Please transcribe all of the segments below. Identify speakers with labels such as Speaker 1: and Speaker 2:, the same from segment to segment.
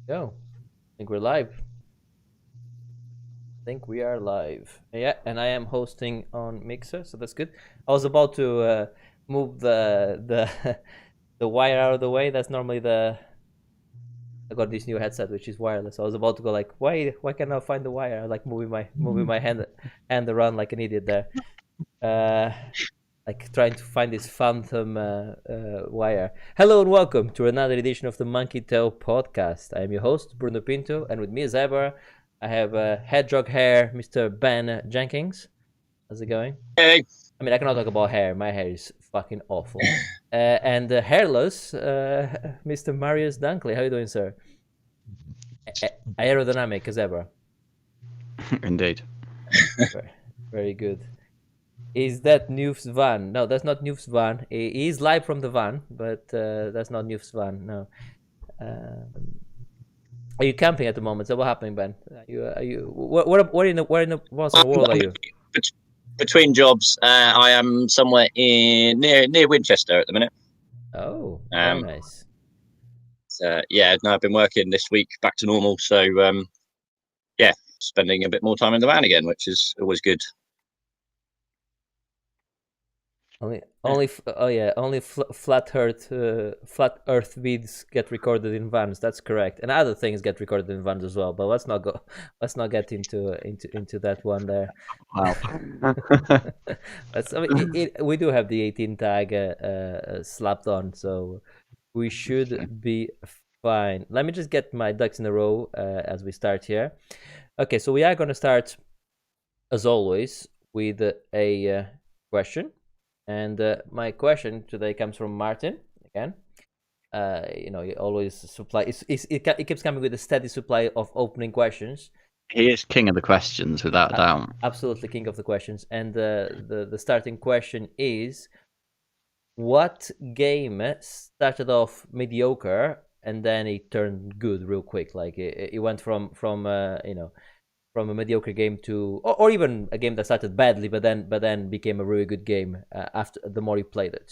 Speaker 1: Go. I think we're live. I think we are live. Yeah, and I am hosting on Mixer, so that's good. I was about to move the the wire out of the way. That's normally the I got this new headset which is wireless. I was about to go like, why can't I find the wire? I was like moving my hand around like an idiot there. Uh, like trying to find this phantom wire. Hello and welcome to another edition of the Monkey Tail podcast. I am your host, Bruno Pinto, and with me as ever, I have hedgehog hair, Mr. Ben Jenkins. How's it going?
Speaker 2: Hey.
Speaker 1: I mean, I cannot talk about hair. My hair is fucking awful. And hairless, Mr. Marius Dunkley. How you doing, sir? Aerodynamic as ever.
Speaker 3: Indeed.
Speaker 1: Very, very good. Is that Newf's van? No, that's not Newf's van. He is live from the van, but that's not Newf's van. No. Are you camping at the moment? So what happening, Ben? Are you? Where in the what sort of world are you?
Speaker 2: Between jobs, I am somewhere near Winchester at the minute.
Speaker 1: Oh, very nice.
Speaker 2: No, I've been working this week back to normal, so spending a bit more time in the van again, which is always good.
Speaker 1: Only flat Earth vids get recorded in vans. That's correct, and other things get recorded in vans as well. But let's not get into that one there.
Speaker 3: Wow.
Speaker 1: We do have the 18 tag slapped on, so we should be fine. Let me just get my ducks in a row as we start here. Okay, so we are going to start, as always, with a question. And my question today comes from Martin again. He always supply. It keeps coming with a steady supply of opening questions.
Speaker 3: He is king of the questions, without a doubt.
Speaker 1: Absolutely king of the questions. And the starting question is: what game started off mediocre and then it turned good real quick? Like it went from a mediocre game to, or even a game that started badly, but then became a really good game after the more you played it.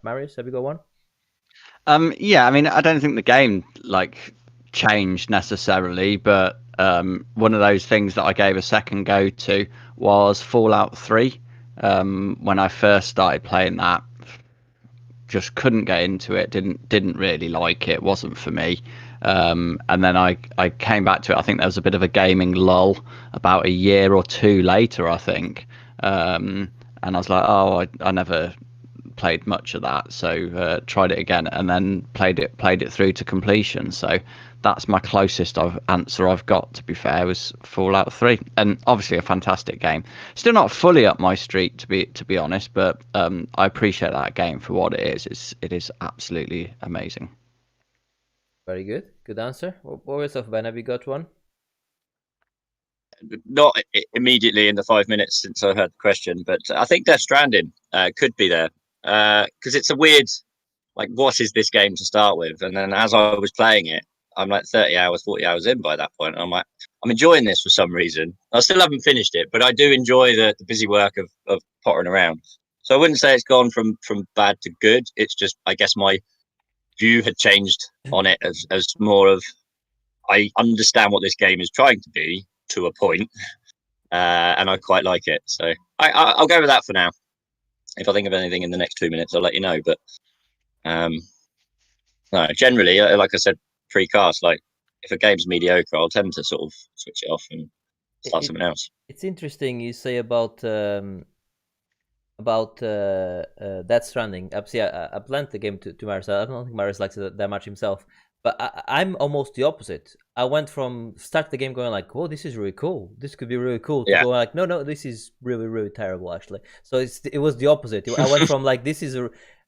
Speaker 1: Marius, have you got one?
Speaker 3: Yeah, I mean, I don't think the game changed necessarily, but one of those things that I gave a second go to was Fallout 3. When I first started playing that, just couldn't get into it. Didn't really like it. Wasn't for me. And then I came back to it. I think there was a bit of a gaming lull about a year or two later, I think. And I was like, oh, I never played much of that, so tried it again, and then played it through to completion. So that's my closest answer I've got, to be fair, was Fallout 3, and obviously a fantastic game. Still not fully up my street, to be honest, but I appreciate that game for what it is. It is absolutely amazing.
Speaker 1: Very good answer. What was yourself, Ben? Have you got one?
Speaker 2: Not immediately in the 5 minutes since I heard the question, but I think Death Stranding could be there, because it's a weird, what is this game to start with? And then as I was playing it, I'm like 30 hours, 40 hours in by that point. I'm like, I'm enjoying this for some reason. I still haven't finished it, but I do enjoy the busy work of pottering around. So I wouldn't say it's gone from bad to good. It's just, I guess my view had changed on it as more of, I understand what this game is trying to be to a point, and I quite like it. So I'll go with that for now. If I think of anything in the next 2 minutes, I'll let you know. But no, generally, like I said pre-cast, if a game's mediocre, I'll tend to sort of switch it off and start something else.
Speaker 1: It's interesting you say about Death Stranding. Obviously, I lent the game to Marius. I don't think Marius likes it that much himself. But I'm almost the opposite. I went from start the game going like, "Oh, this is really cool. This could be really cool." To go like, "No, this is really, really terrible." Actually, so it was the opposite. I went from like, "This is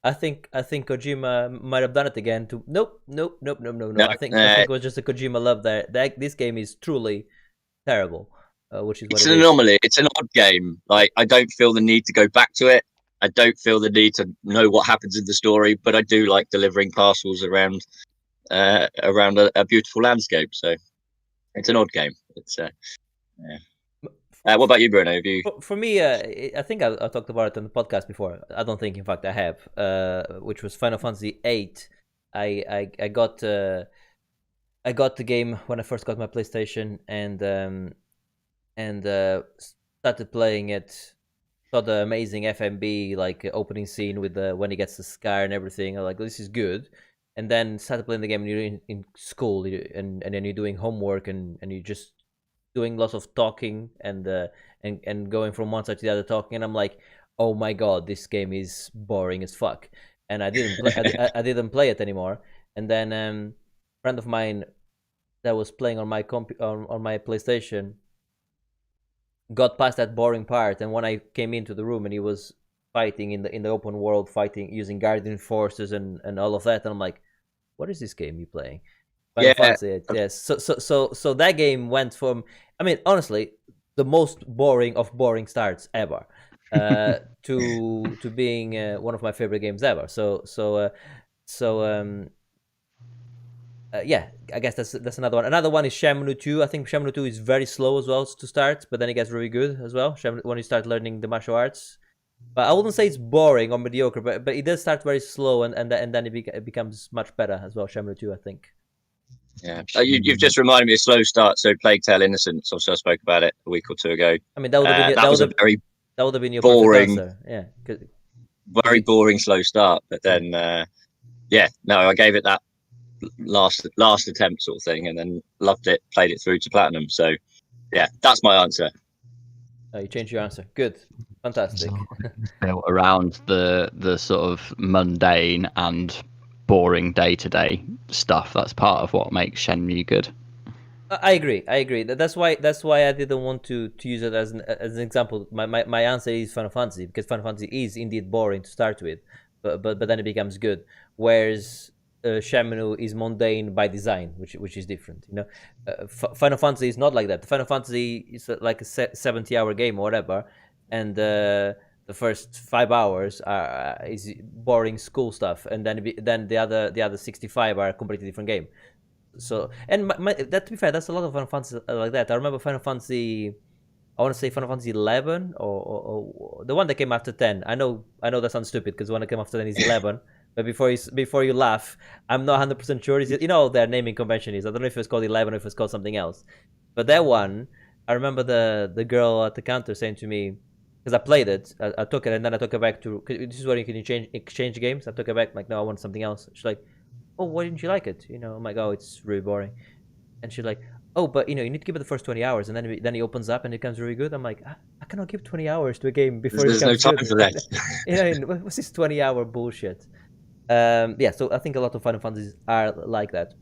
Speaker 1: I think Kojima might have done it again." To nope. I think it was just a Kojima love there. This game is truly terrible, which is what
Speaker 2: it's an anomaly. It's an odd game. I don't feel the need to go back to it. I don't feel the need to know what happens in the story, but I do like delivering parcels around a beautiful landscape. So it's an odd game. It's what about you, Bruno? Have you...
Speaker 1: For me, I think I talked about it on the podcast before. I don't think, in fact, I have. Which was Final Fantasy VIII. I got I got the game when I first got my PlayStation, and started playing it. Saw the amazing FMB like opening scene with the when he gets the scar and everything. I'm like, this is good. And then started playing the game, and you're in school, and then you're doing homework, and you're just doing lots of talking and going from one side to the other talking. And I'm like, oh my god, this game is boring as fuck. And I didn't play, I didn't play it anymore. And then a friend of mine that was playing on my on my PlayStation got past that boring part, and when I came into the room and he was fighting in the open world, fighting using guardian forces and all of that, and I'm like, what is this game you playing? Final Fantasy 8, yes. So that game went from, I mean, honestly, the most boring of boring starts ever, to being one of my favorite games ever. Yeah, I guess that's another one. Another one is Shenmue 2. I think Shenmue 2 is very slow as well to start, but then it gets really good as well when you start learning the martial arts. But I wouldn't say it's boring or mediocre, but it does start very slow, and then it becomes much better as well. Shenmue 2, I think.
Speaker 2: Yeah, you've just reminded me of Slow Start. So Plague Tale Innocence. Also, I spoke about it a week or two ago.
Speaker 1: I mean, that would have been
Speaker 2: that was a very
Speaker 1: that would have been your
Speaker 2: boring,
Speaker 1: perfect answer. Yeah,
Speaker 2: very boring slow start. But then, yeah, no, I gave it that last attempt sort of thing, and then loved it, played it through to platinum. So yeah, that's my answer.
Speaker 1: Oh, you changed your answer. Good, fantastic.
Speaker 3: Built around the sort of mundane and boring day-to-day stuff. That's part of what makes Shenmue good.
Speaker 1: I agree. That's why I didn't want to use it as an example. My answer is Final Fantasy, because Final Fantasy is indeed boring to start with, but then it becomes good. Whereas Shenmue is mundane by design, which is different. You know, Final Fantasy is not like that. Final Fantasy is like a 70-hour game or whatever, and the first 5 hours is boring school stuff, and then the other 65 are a completely different game. So, and that, to be fair, that's a lot of Final Fantasy like that. I remember Final Fantasy, I want to say Final Fantasy 11 or the one that came after 10. I know that sounds stupid because the one that came after 10 is 11. But before you laugh, I'm not 100% sure. You know their naming convention is. I don't know if it's called 11 or if it's called something else. But that one, I remember the girl at the counter saying to me, because I played it, I took it, and then I took it back to. This is where you can exchange games. I took it back, like, no, I want something else. She's like, oh, why didn't you like it? You know, I'm like, oh, it's really boring. And she's like, oh, but you know, you need to give it the first 20 hours, and then it opens up and it becomes really good. I'm like, I cannot give 20 hours to a game before
Speaker 2: There's
Speaker 1: it becomes
Speaker 2: no time
Speaker 1: good.
Speaker 2: for that.
Speaker 1: You know, what's this 20-hour bullshit? Yeah, so I think a lot of Final Fantasies are like that.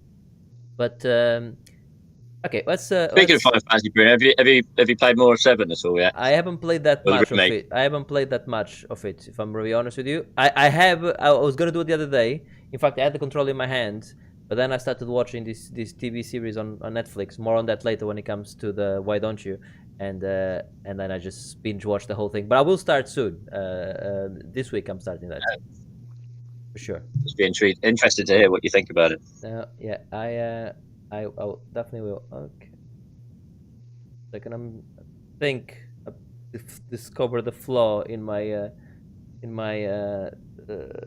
Speaker 1: But okay, let's.
Speaker 2: Speaking of Final Fantasy, Bruno, have you played more of 7 at all yet?
Speaker 1: I haven't played that
Speaker 2: Or the
Speaker 1: much of
Speaker 2: remake?
Speaker 1: it. I haven't played that much of it, if I'm really honest with you. I was gonna do it the other day. In fact, I had the controller in my hand, but then I started watching this TV series on Netflix. More on that later when it comes to the Why Don't You, and then I just binge watched the whole thing. But I will start soon. This week I'm starting that. For sure.
Speaker 2: Just be interested to hear what you think about it.
Speaker 1: Yeah, I definitely will. Okay. Second, I discover the flaw in my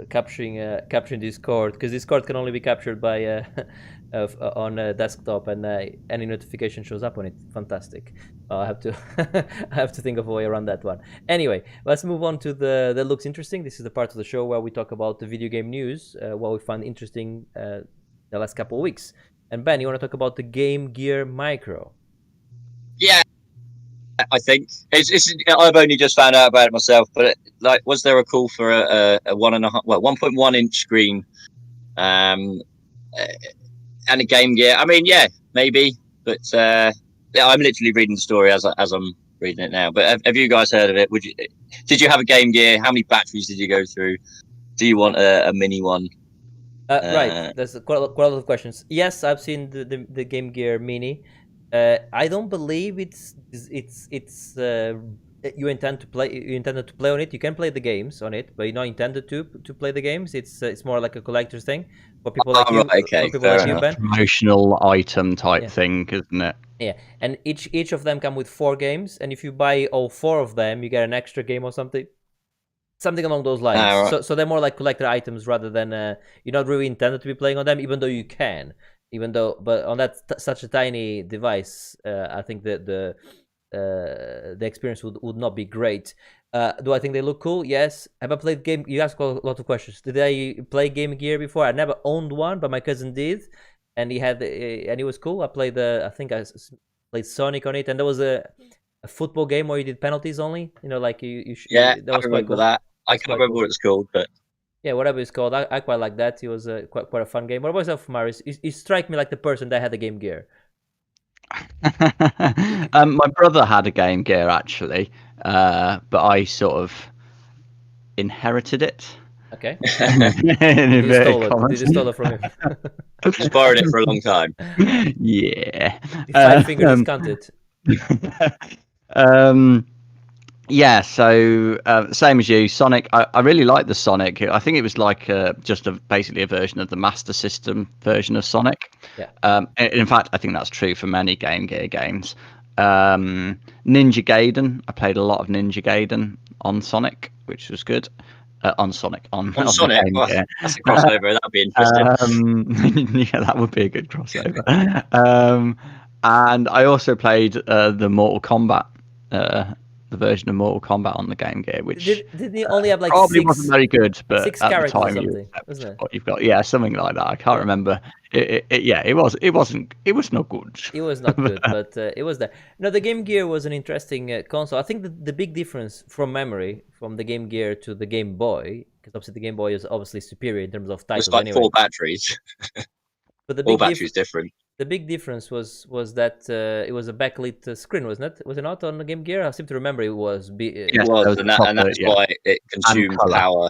Speaker 1: capturing Discord, because Discord can only be captured by on a desktop, and any notification shows up on it. Fantastic. I have to I have to think of a way around that one. Anyway, let's move on to that looks interesting. This is the part of the show where we talk about the video game news, what we found interesting the last couple of weeks. And Ben, you want to talk about the Game Gear Micro?
Speaker 2: Yeah, I think I've only just found out about it myself, but was there a call for a 1.1 inch screen, and a Game Gear? I mean, yeah, maybe, but yeah, I'm literally reading the story as I'm reading it now. But have you guys heard of it? Did you have a Game Gear? How many batteries did you go through? Do you want a mini one?
Speaker 1: Right, there's quite a lot of questions. Yes, I've seen the Game Gear Mini. I don't believe it's you intended to play on it. You can play the games on it, but you're not intended to play the games. It's more like a collector's thing for people like you.
Speaker 2: Right, okay,
Speaker 1: for people like you, Ben.
Speaker 3: Promotional item type thing, isn't it?
Speaker 1: Yeah, and each of them come with 4 games, and if you buy all 4 of them, you get an extra game or something along those lines.
Speaker 2: Right.
Speaker 1: So they're more like collector items rather than you're not really intended to be playing on them, even though you can. even though, but on that such a tiny device, I think that the experience would not be great. Do I think they look cool? Yes. Have I played game? You asked a lot of questions. Did I play Game Gear before? I never owned one, but my cousin did, and he had, and it was cool. I played I think I played Sonic on it, and there was a football game where you did penalties only. You know, like
Speaker 2: yeah,
Speaker 1: that was
Speaker 2: I
Speaker 1: quite
Speaker 2: remember
Speaker 1: cool.
Speaker 2: that. I can't remember what it's called, but
Speaker 1: yeah, whatever it's called, I quite like that. It was quite a fun game. What about yourself, Marius? You strike me like the person that had the Game Gear.
Speaker 3: My brother had a Game Gear actually, but I sort of inherited it.
Speaker 1: Okay.
Speaker 3: Did
Speaker 1: you stole it from him?
Speaker 2: just borrowed it for a long time.
Speaker 3: Yeah.
Speaker 1: 5 fingers discounted.
Speaker 3: Yeah, so same as you, Sonic. I really like the Sonic. I think it was like just basically a version of the Master System version of Sonic.
Speaker 1: Yeah.
Speaker 3: In fact, I think that's true for many Game Gear games. Ninja Gaiden. I played a lot of Ninja Gaiden on Sonic, which was good. On Sonic. On
Speaker 2: Sonic. Well, that's a crossover. That'd be interesting.
Speaker 3: Yeah, that would be a good crossover. And I also played the Mortal Kombat. The version of Mortal Kombat on the Game Gear, which
Speaker 1: didn't he only have like
Speaker 3: probably
Speaker 1: six,
Speaker 3: wasn't very good, but
Speaker 1: 6
Speaker 3: at the
Speaker 1: characters or
Speaker 3: time
Speaker 1: something, wasn't it?
Speaker 3: what you've got, yeah, something like that. I can't remember. It was not good.
Speaker 1: It was not good, but it was there. No, the Game Gear was an interesting console. I think the big difference from memory from the Game Gear to the Game Boy, because obviously the Game Boy is obviously superior in terms of titles.
Speaker 2: It's like
Speaker 1: anyway.
Speaker 2: 4 batteries.
Speaker 1: But the
Speaker 2: all
Speaker 1: big
Speaker 2: batteries different.
Speaker 1: The big difference was that it was a backlit screen, wasn't it? Was it not on the Game Gear? I seem to remember it was.
Speaker 2: It was, and that's why it consumed power.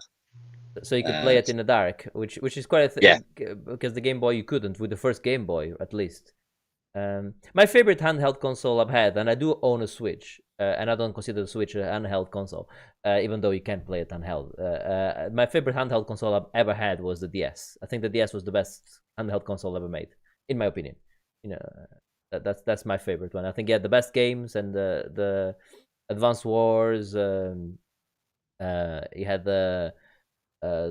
Speaker 1: So you could play it in the dark, which is quite a thing. Yeah. Because the Game Boy you couldn't with the first Game Boy, at least. My favorite handheld console I've had, and I do own a Switch, and I don't consider the Switch a handheld console, even though you can play it handheld. My favorite handheld console I've ever had was the DS. I think the DS was the best handheld console ever made, in my opinion. You know, that's my favorite one. I think the best games and the Advance Wars. You had the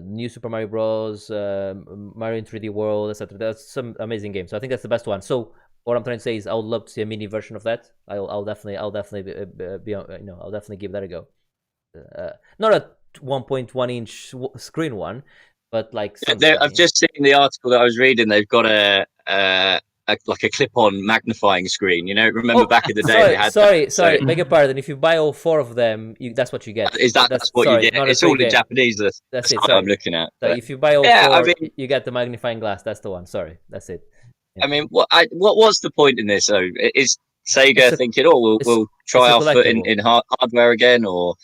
Speaker 1: new Super Mario Bros, Mario in 3D World, etc. That's some amazing games. So I think that's the best one. So what I'm trying to say is, I would love to see a mini version of that. I'll definitely be I'll definitely give that a go. Not a 1.1 inch screen one, but like
Speaker 2: I've just seen the article that I was reading. They've got a like a clip-on magnifying screen. You know, remember back in the day they had.
Speaker 1: Sorry. Beg your pardon. If you buy all 4 of them, that's what you get.
Speaker 2: That's what you get? It's all in Japanese. That's it. I'm looking at.
Speaker 1: So if you buy all 4, you get the magnifying glass. That's the one. Sorry, that's it. Yeah.
Speaker 2: I mean, what was the point in this? So is Sega thinking, "Oh, we'll try our foot in hardware again," or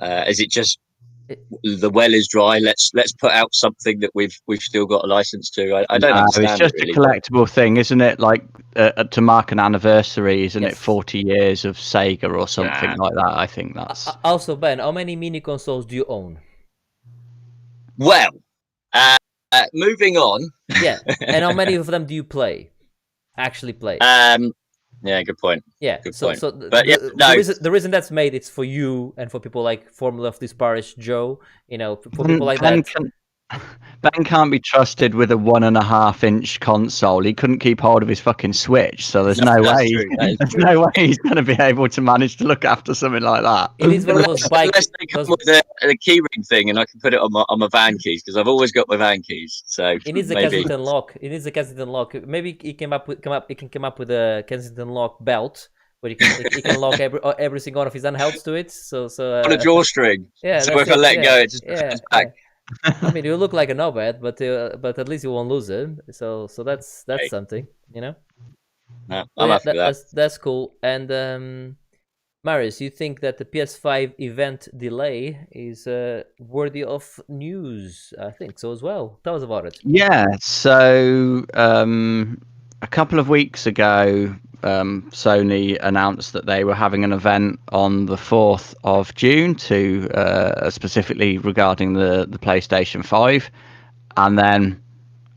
Speaker 2: is it just the well is dry? Let's put out something that we've still got a license to. I don't understand.
Speaker 3: It's just
Speaker 2: really,
Speaker 3: a collectible thing, isn't it? Like to mark an anniversary, isn't it? 40 years of Sega or something like that. I think that's.
Speaker 1: Also, Ben, how many mini consoles do you own?
Speaker 2: Well, moving on.
Speaker 1: Yeah, and how many of them do you actually play?
Speaker 2: Yeah, good point.
Speaker 1: Yeah,
Speaker 2: good point.
Speaker 1: So the reason that's made, it's for you and for people like Formula of this Parish Joe. You know, for people like that.
Speaker 3: Ben can't be trusted with a 1.5 inch console. He couldn't keep hold of his fucking Switch, so there's no way he's going to be able to manage to look after something like that.
Speaker 1: It is one of those bikes.
Speaker 2: Unless they come with a keyring thing, and I can put it on my van keys, because I've always got my van keys. So
Speaker 1: it needs a Kensington lock. Maybe he can come up with a Kensington lock belt, where he can lock every single one of his handhelds to it. So
Speaker 2: on a drawstring.
Speaker 1: Yeah.
Speaker 2: So if I let go, it just comes back.
Speaker 1: Yeah. I mean, you look like a knobhead, but at least you won't lose it. So that's something, you know.
Speaker 2: No, I'm happy with that.
Speaker 1: That's cool. And Marius, you think that the PS5 event delay is worthy of news? I think so as well. Tell us about it.
Speaker 3: Yeah. So a couple of weeks ago, Sony announced that they were having an event on the 4th of June to specifically regarding the PlayStation 5, and then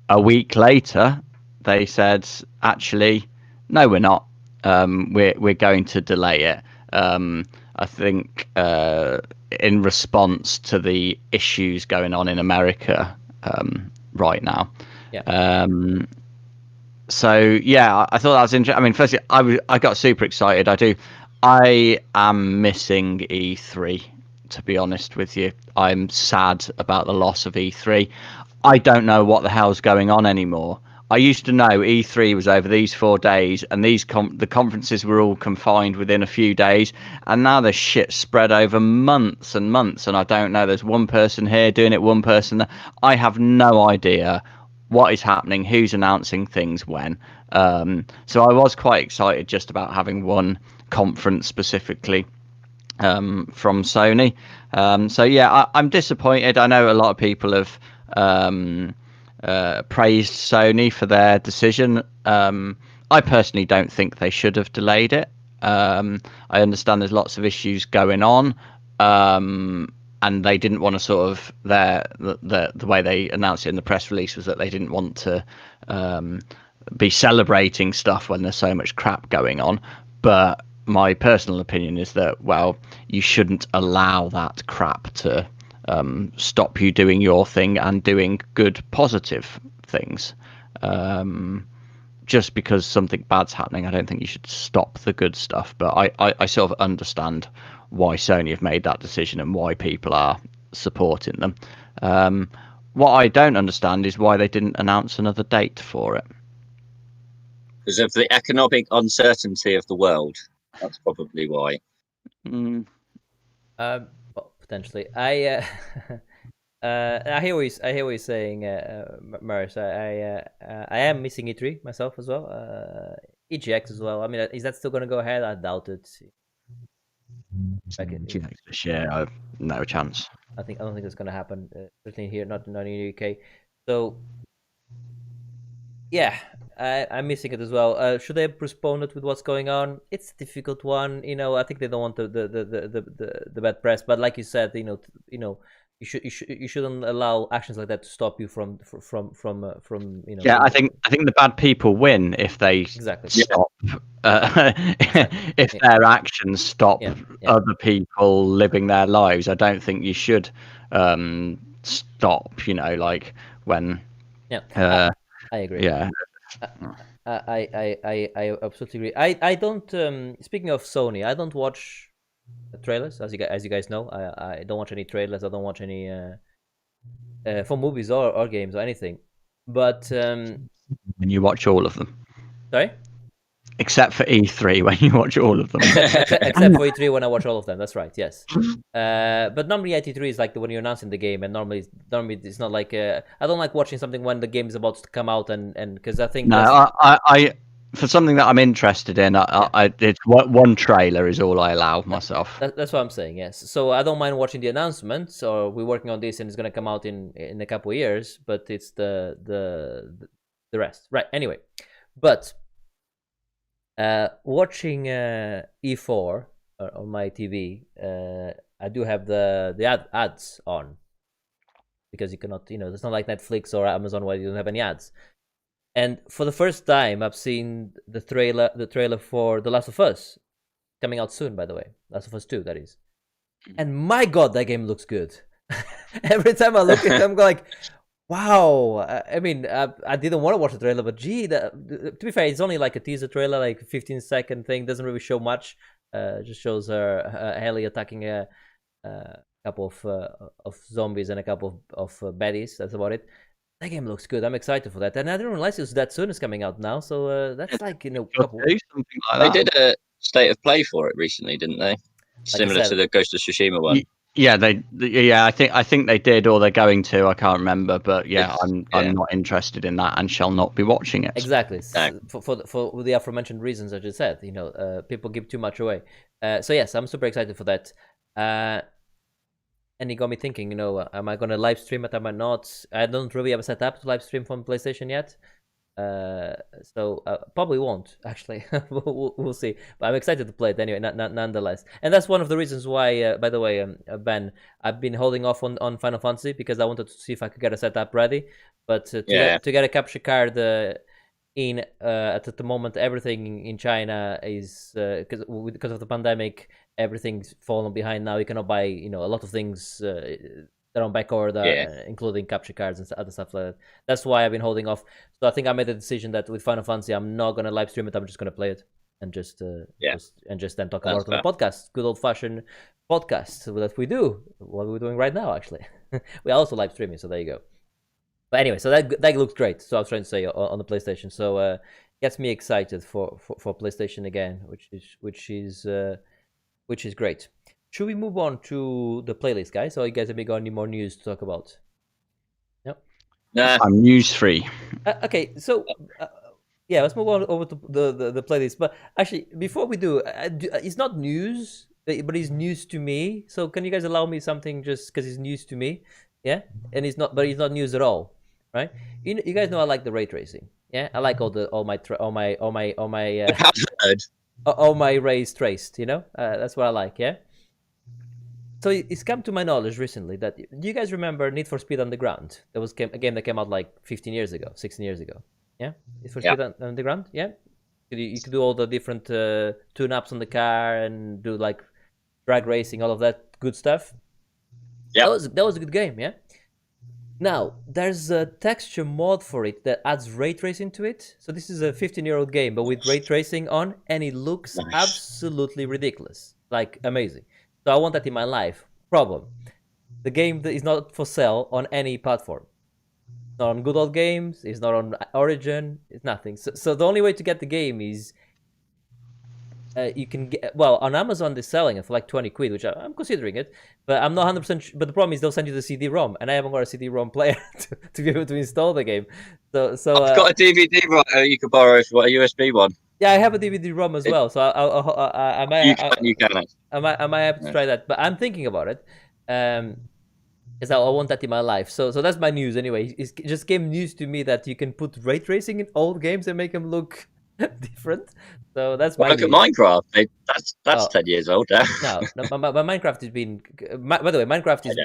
Speaker 3: a week later they said, actually, no, we're not. We're going to delay it. I think in response to the issues going on in America right now.
Speaker 1: Yeah.
Speaker 3: So yeah, I thought that was interesting. I mean, firstly, I got super excited. I am missing E3. To be honest with you, I'm sad about the loss of E3. I don't know what the hell's going on anymore. I used to know E3 was over these 4 days, and the conferences were all confined within a few days, and now there's shit spread over months and months, and I don't know. There's one person here doing it, one person there. I have no idea what is happening, who's announcing things when. So I was quite excited just about having one conference specifically from Sony. So yeah, I'm disappointed. I know a lot of people have praised Sony for their decision. I personally don't think they should have delayed it. I understand there's lots of issues going on, and they didn't want to sort of the way they announced it in the press release was that they didn't want to be celebrating stuff when there's so much crap going on. But my personal opinion is that, well, you shouldn't allow that crap to stop you doing your thing and doing good, positive things. Just because something bad's happening, I don't think you should stop the good stuff. But I sort of understand why Sony have made that decision and why people are supporting them. What I don't understand is why they didn't announce another date for it.
Speaker 2: Because of the economic uncertainty of the world. That's probably why.
Speaker 1: Well, potentially. I hear what you're saying, Maris. I am missing E3 myself as well. EGX as well. I mean, is that still going to go ahead? I doubt it.
Speaker 3: This year, I've no chance.
Speaker 1: I don't think it's going to happen. Certainly here, not in the UK. So yeah, I'm missing it as well. Should they postpone it with what's going on? It's a difficult one. I think they don't want the bad press. But like you said, you shouldn't allow actions like that to stop you from.
Speaker 3: Yeah, I think the bad people win if they
Speaker 1: exactly
Speaker 3: stop. If their actions stop other people living their lives, I don't think you should stop. Like when.
Speaker 1: Yeah. I agree.
Speaker 3: Yeah.
Speaker 1: I absolutely agree. I don't. Speaking of Sony, I don't watch trailers, as you guys know. I don't watch any trailers. I don't watch any for movies or games or anything. But
Speaker 3: and you watch all of them.
Speaker 1: Sorry.
Speaker 3: Except for E3, when you watch all of them.
Speaker 1: except for E3 when I watch all of them. That's right. Yes. But normally E3 is like when you're announcing the game, and normally it's not like I don't like watching something when the game is about to come out, and because I think
Speaker 3: I for something that I'm interested in, it's one trailer is all I allow myself.
Speaker 1: That's what I'm saying. Yes. So I don't mind watching the announcements, or we're working on this and it's gonna come out in a couple of years. But it's the rest, right? Anyway, but. Watching E4 on my TV, I do have the ads on because you cannot, it's not like Netflix or Amazon where you don't have any ads. And for the first time, I've seen the trailer for The Last of Us coming out soon. By the way, Last of Us 2, that is. And my God, that game looks good. Every time I look at it, I'm like, wow. I mean, I didn't want to watch the trailer, but gee, to be fair, it's only like a teaser trailer, like a 15-second thing. Doesn't really show much. Just shows Ellie attacking a couple of zombies and a couple of baddies. That's about it. That game looks good. I'm excited for that. And I didn't realize it was that soon. It's coming out now. So that's like, couple...
Speaker 3: something like that.
Speaker 2: They did a state of play for it recently, didn't they? Similar to the Ghost of Tsushima one.
Speaker 3: Yeah, I think they did, or they're going to. I can't remember, but I'm not interested in that and shall not be watching it.
Speaker 1: Exactly, for the aforementioned reasons I just said. People give too much away. So yes, I'm super excited for that. And it got me thinking. Am I gonna live stream it? Am I not? I don't really have a setup to live stream from PlayStation yet. So probably won't actually. we'll see, but I'm excited to play it anyway nonetheless. And that's one of the reasons why by the way, Ben, I've been holding off on Final Fantasy because I wanted to see if I could get a setup ready, but to get a capture card at the moment, everything in China is because of the pandemic, everything's fallen behind now. You cannot buy a lot of things their own backorder, including capture cards and other stuff like that. That's why I've been holding off. So I think I made the decision that with Final Fantasy, I'm not gonna live stream it. I'm just gonna play it and just then talk about it on the podcast. Good old fashioned podcast that we do. What we're doing right now, actually. We are also live streaming, so there you go. But anyway, so that looks great. So I was trying to say on the PlayStation. So gets me excited for PlayStation again, which is great. Should we move on to the playlist, guys? Or you guys have got any more news to talk about? No.
Speaker 2: Nah.
Speaker 3: I'm news free.
Speaker 1: Okay, so yeah, let's move on over to the playlist. But actually, before we do, it's not news, but it's news to me. So can you guys allow me something just because it's news to me? Yeah, and it's not news at all, right? You guys know I like the ray tracing. Yeah, I like all my rays traced. You know, that's what I like. Yeah. So it's come to my knowledge recently that, do you guys remember Need for Speed Underground? That was a game that came out like 15 years ago, 16 years ago. Yeah, Need for Speed Underground. Yeah, you could do all the different tune-ups on the car and do like drag racing, all of that good stuff. Yeah, that was a good game. Yeah. Now there's a texture mod for it that adds ray tracing to it. So this is a 15-year-old game, but with ray tracing on, and it looks absolutely ridiculous, like amazing. So I want that in my life. Problem: the game is not for sale on any platform. It's not on Good Old Games. It's not on Origin. It's nothing. So the only way to get the game is you can get, well, on Amazon they're selling it for like 20 quid, which I'm considering it, but I'm not 100%. But the problem is they'll send you the CD-ROM, and I haven't got a CD-ROM player to be able to install the game. So
Speaker 2: I've got a DVD right you could borrow if you want a USB one.
Speaker 1: Yeah, I have a DVD-ROM as well, so I might I might have to try that. But I'm thinking about it, because I want that in my life. So that's my news anyway. It just came news to me that you can put ray tracing in old games and make them look different. So that's my.
Speaker 2: Look at Minecraft. That's 10 years old now.
Speaker 1: No, but Minecraft has been. By the way, Minecraft is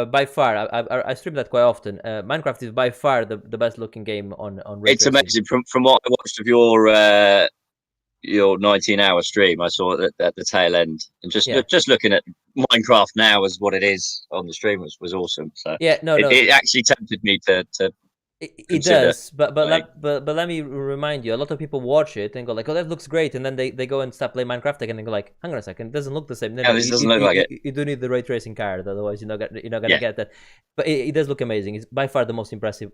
Speaker 1: by far. I stream that quite often. Minecraft is by far the best looking game on ray
Speaker 2: It's
Speaker 1: tracing.
Speaker 2: amazing. From what I watched of your 19-hour stream, I saw it at the tail end, and just looking at Minecraft now as what it is on the stream was awesome. So it actually tempted me to.
Speaker 1: It does, but let me remind you, a lot of people watch it and go like, "Oh, that looks great," and then they go and start playing Minecraft again and go like, "Hang on a second, it doesn't look the same."
Speaker 2: This doesn't look like it.
Speaker 1: You do need the ray tracing card, otherwise you're not gonna get that. But it does look amazing. It's by far the most impressive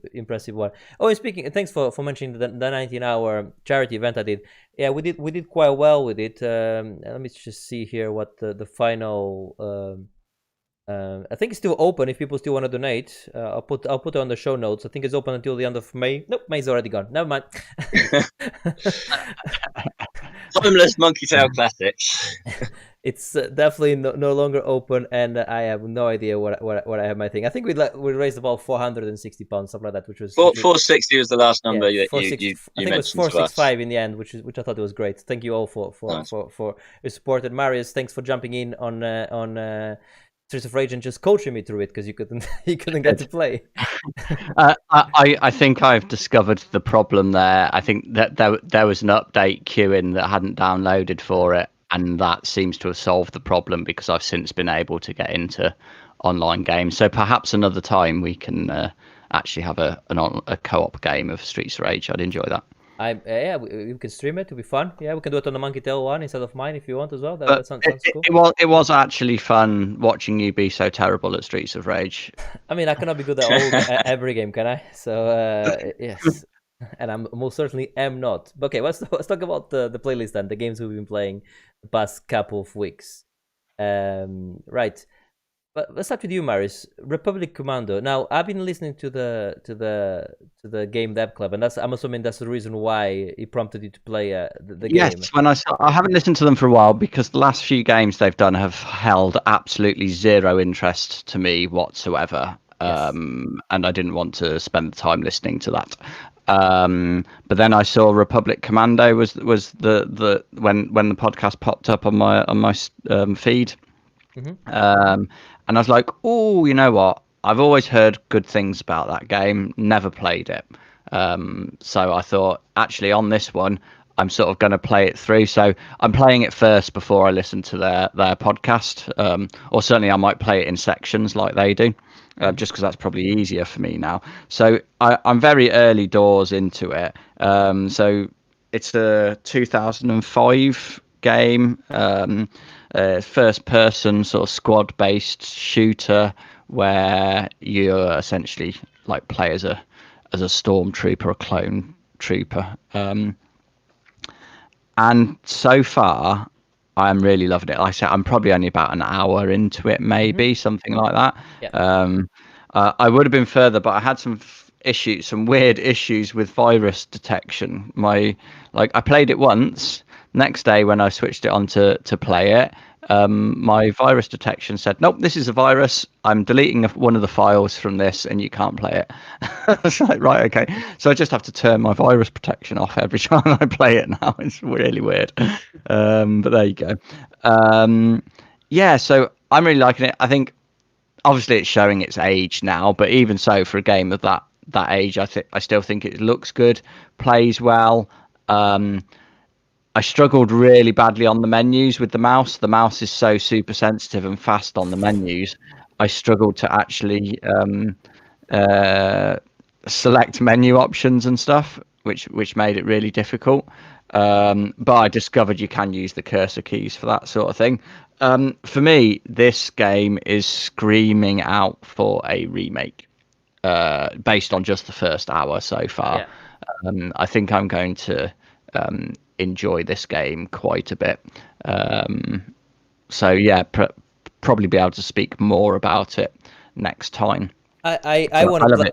Speaker 1: one. Oh, and speaking, thanks for mentioning the 19-hour charity event I did. Yeah, we did quite well with it. Let me just see here what the final. I think it's still open if people still want to donate. I'll put it on the show notes. I think it's open until the end of May. Nope, May's already gone. Never mind.
Speaker 2: Timeless Monkey Tail Classics.
Speaker 1: It's definitely no longer open, and I have no idea what I have my thing. I think we raised about £460, something like that, which was
Speaker 2: 460 was the last number you
Speaker 1: I think it was 465 in the end, which I thought it was great. Thank you all for your support. And Marius, thanks for jumping in on Streets of Rage and just coaching me through it, because you couldn't get to play.
Speaker 3: I think I've discovered the problem there. I think that there was an update queuing that hadn't downloaded for it, and that seems to have solved the problem, because I've since been able to get into online games. So perhaps another time we can actually have a co-op game of Streets of Rage. I'd enjoy that.
Speaker 1: We can stream it. It'll be fun. Yeah, we can do it on the Monkey Tail one instead of mine if you want as well. That sounds cool.
Speaker 3: It was actually fun watching you be so terrible at Streets of Rage.
Speaker 1: I mean, I cannot be good at every game, can I? So yes, and I most certainly am not. But okay, let's talk about the playlist then. The games we've been playing the past couple of weeks. Right. But let's start with you, Marius. Republic Commando. Now, I've been listening to the Game Dev Club, and I'm assuming that's the reason why it prompted you to play the game.
Speaker 3: Yes, I haven't listened to them for a while, because the last few games they've done have held absolutely zero interest to me whatsoever. Yes. And I didn't want to spend the time listening to that. But then I saw Republic Commando was the when the podcast popped up on my feed. Mm-hmm. And I was like, oh, you know what? I've always heard good things about that game, never played it. So I thought, actually, on this one, I'm sort of going to play it through. So I'm playing it first before I listen to their podcast, or certainly I might play it in sections like they do. just because that's probably easier for me now. So I'm very early doors into it. So it's a 2005 game, first person sort of squad based shooter where you essentially like play as a stormtrooper, a clone trooper. And so far, I'm really loving it. Like I said, I'm probably only about an hour into it, maybe something like that.
Speaker 1: Yeah.
Speaker 3: I would have been further, but I had some issues, some weird issues with virus detection. I played it once. Next day, when I switched it on to play it, my virus detection said, "Nope, this is a virus. I'm deleting one of the files from this, and you can't play it." I was like, right, okay. So I just have to turn my virus protection off every time I play it now. It's really weird. But there you go. Yeah, so I'm really liking it. I think obviously it's showing its age now, but even so, for a game of that age, I still think it looks good, plays well. I struggled really badly on the menus with the mouse. The mouse is so super sensitive and fast on the menus. I struggled to actually select menu options and stuff, which made it really difficult. But I discovered you can use the cursor keys for that sort of thing. For me, this game is screaming out for a remake, based on just the first hour so far.
Speaker 1: Yeah.
Speaker 3: I think I'm going to enjoy this game quite a bit. So yeah, probably be able to speak more about it next time.
Speaker 1: I want to play.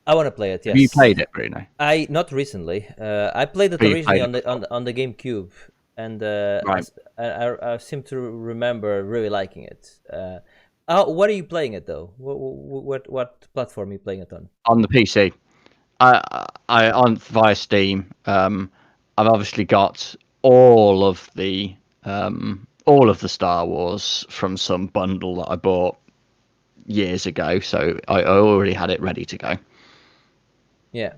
Speaker 1: I want to play it. Yes.
Speaker 3: Have you played it, Bruno?
Speaker 1: I not recently. I played it originally on the GameCube, and
Speaker 3: Right.
Speaker 1: I seem to remember really liking it. What are you playing it though? What platform are you playing it on?
Speaker 3: On the PC. I on via Steam. I've obviously got all of the Star Wars from some bundle that I bought years ago, so I already had it ready to go.
Speaker 1: Yeah.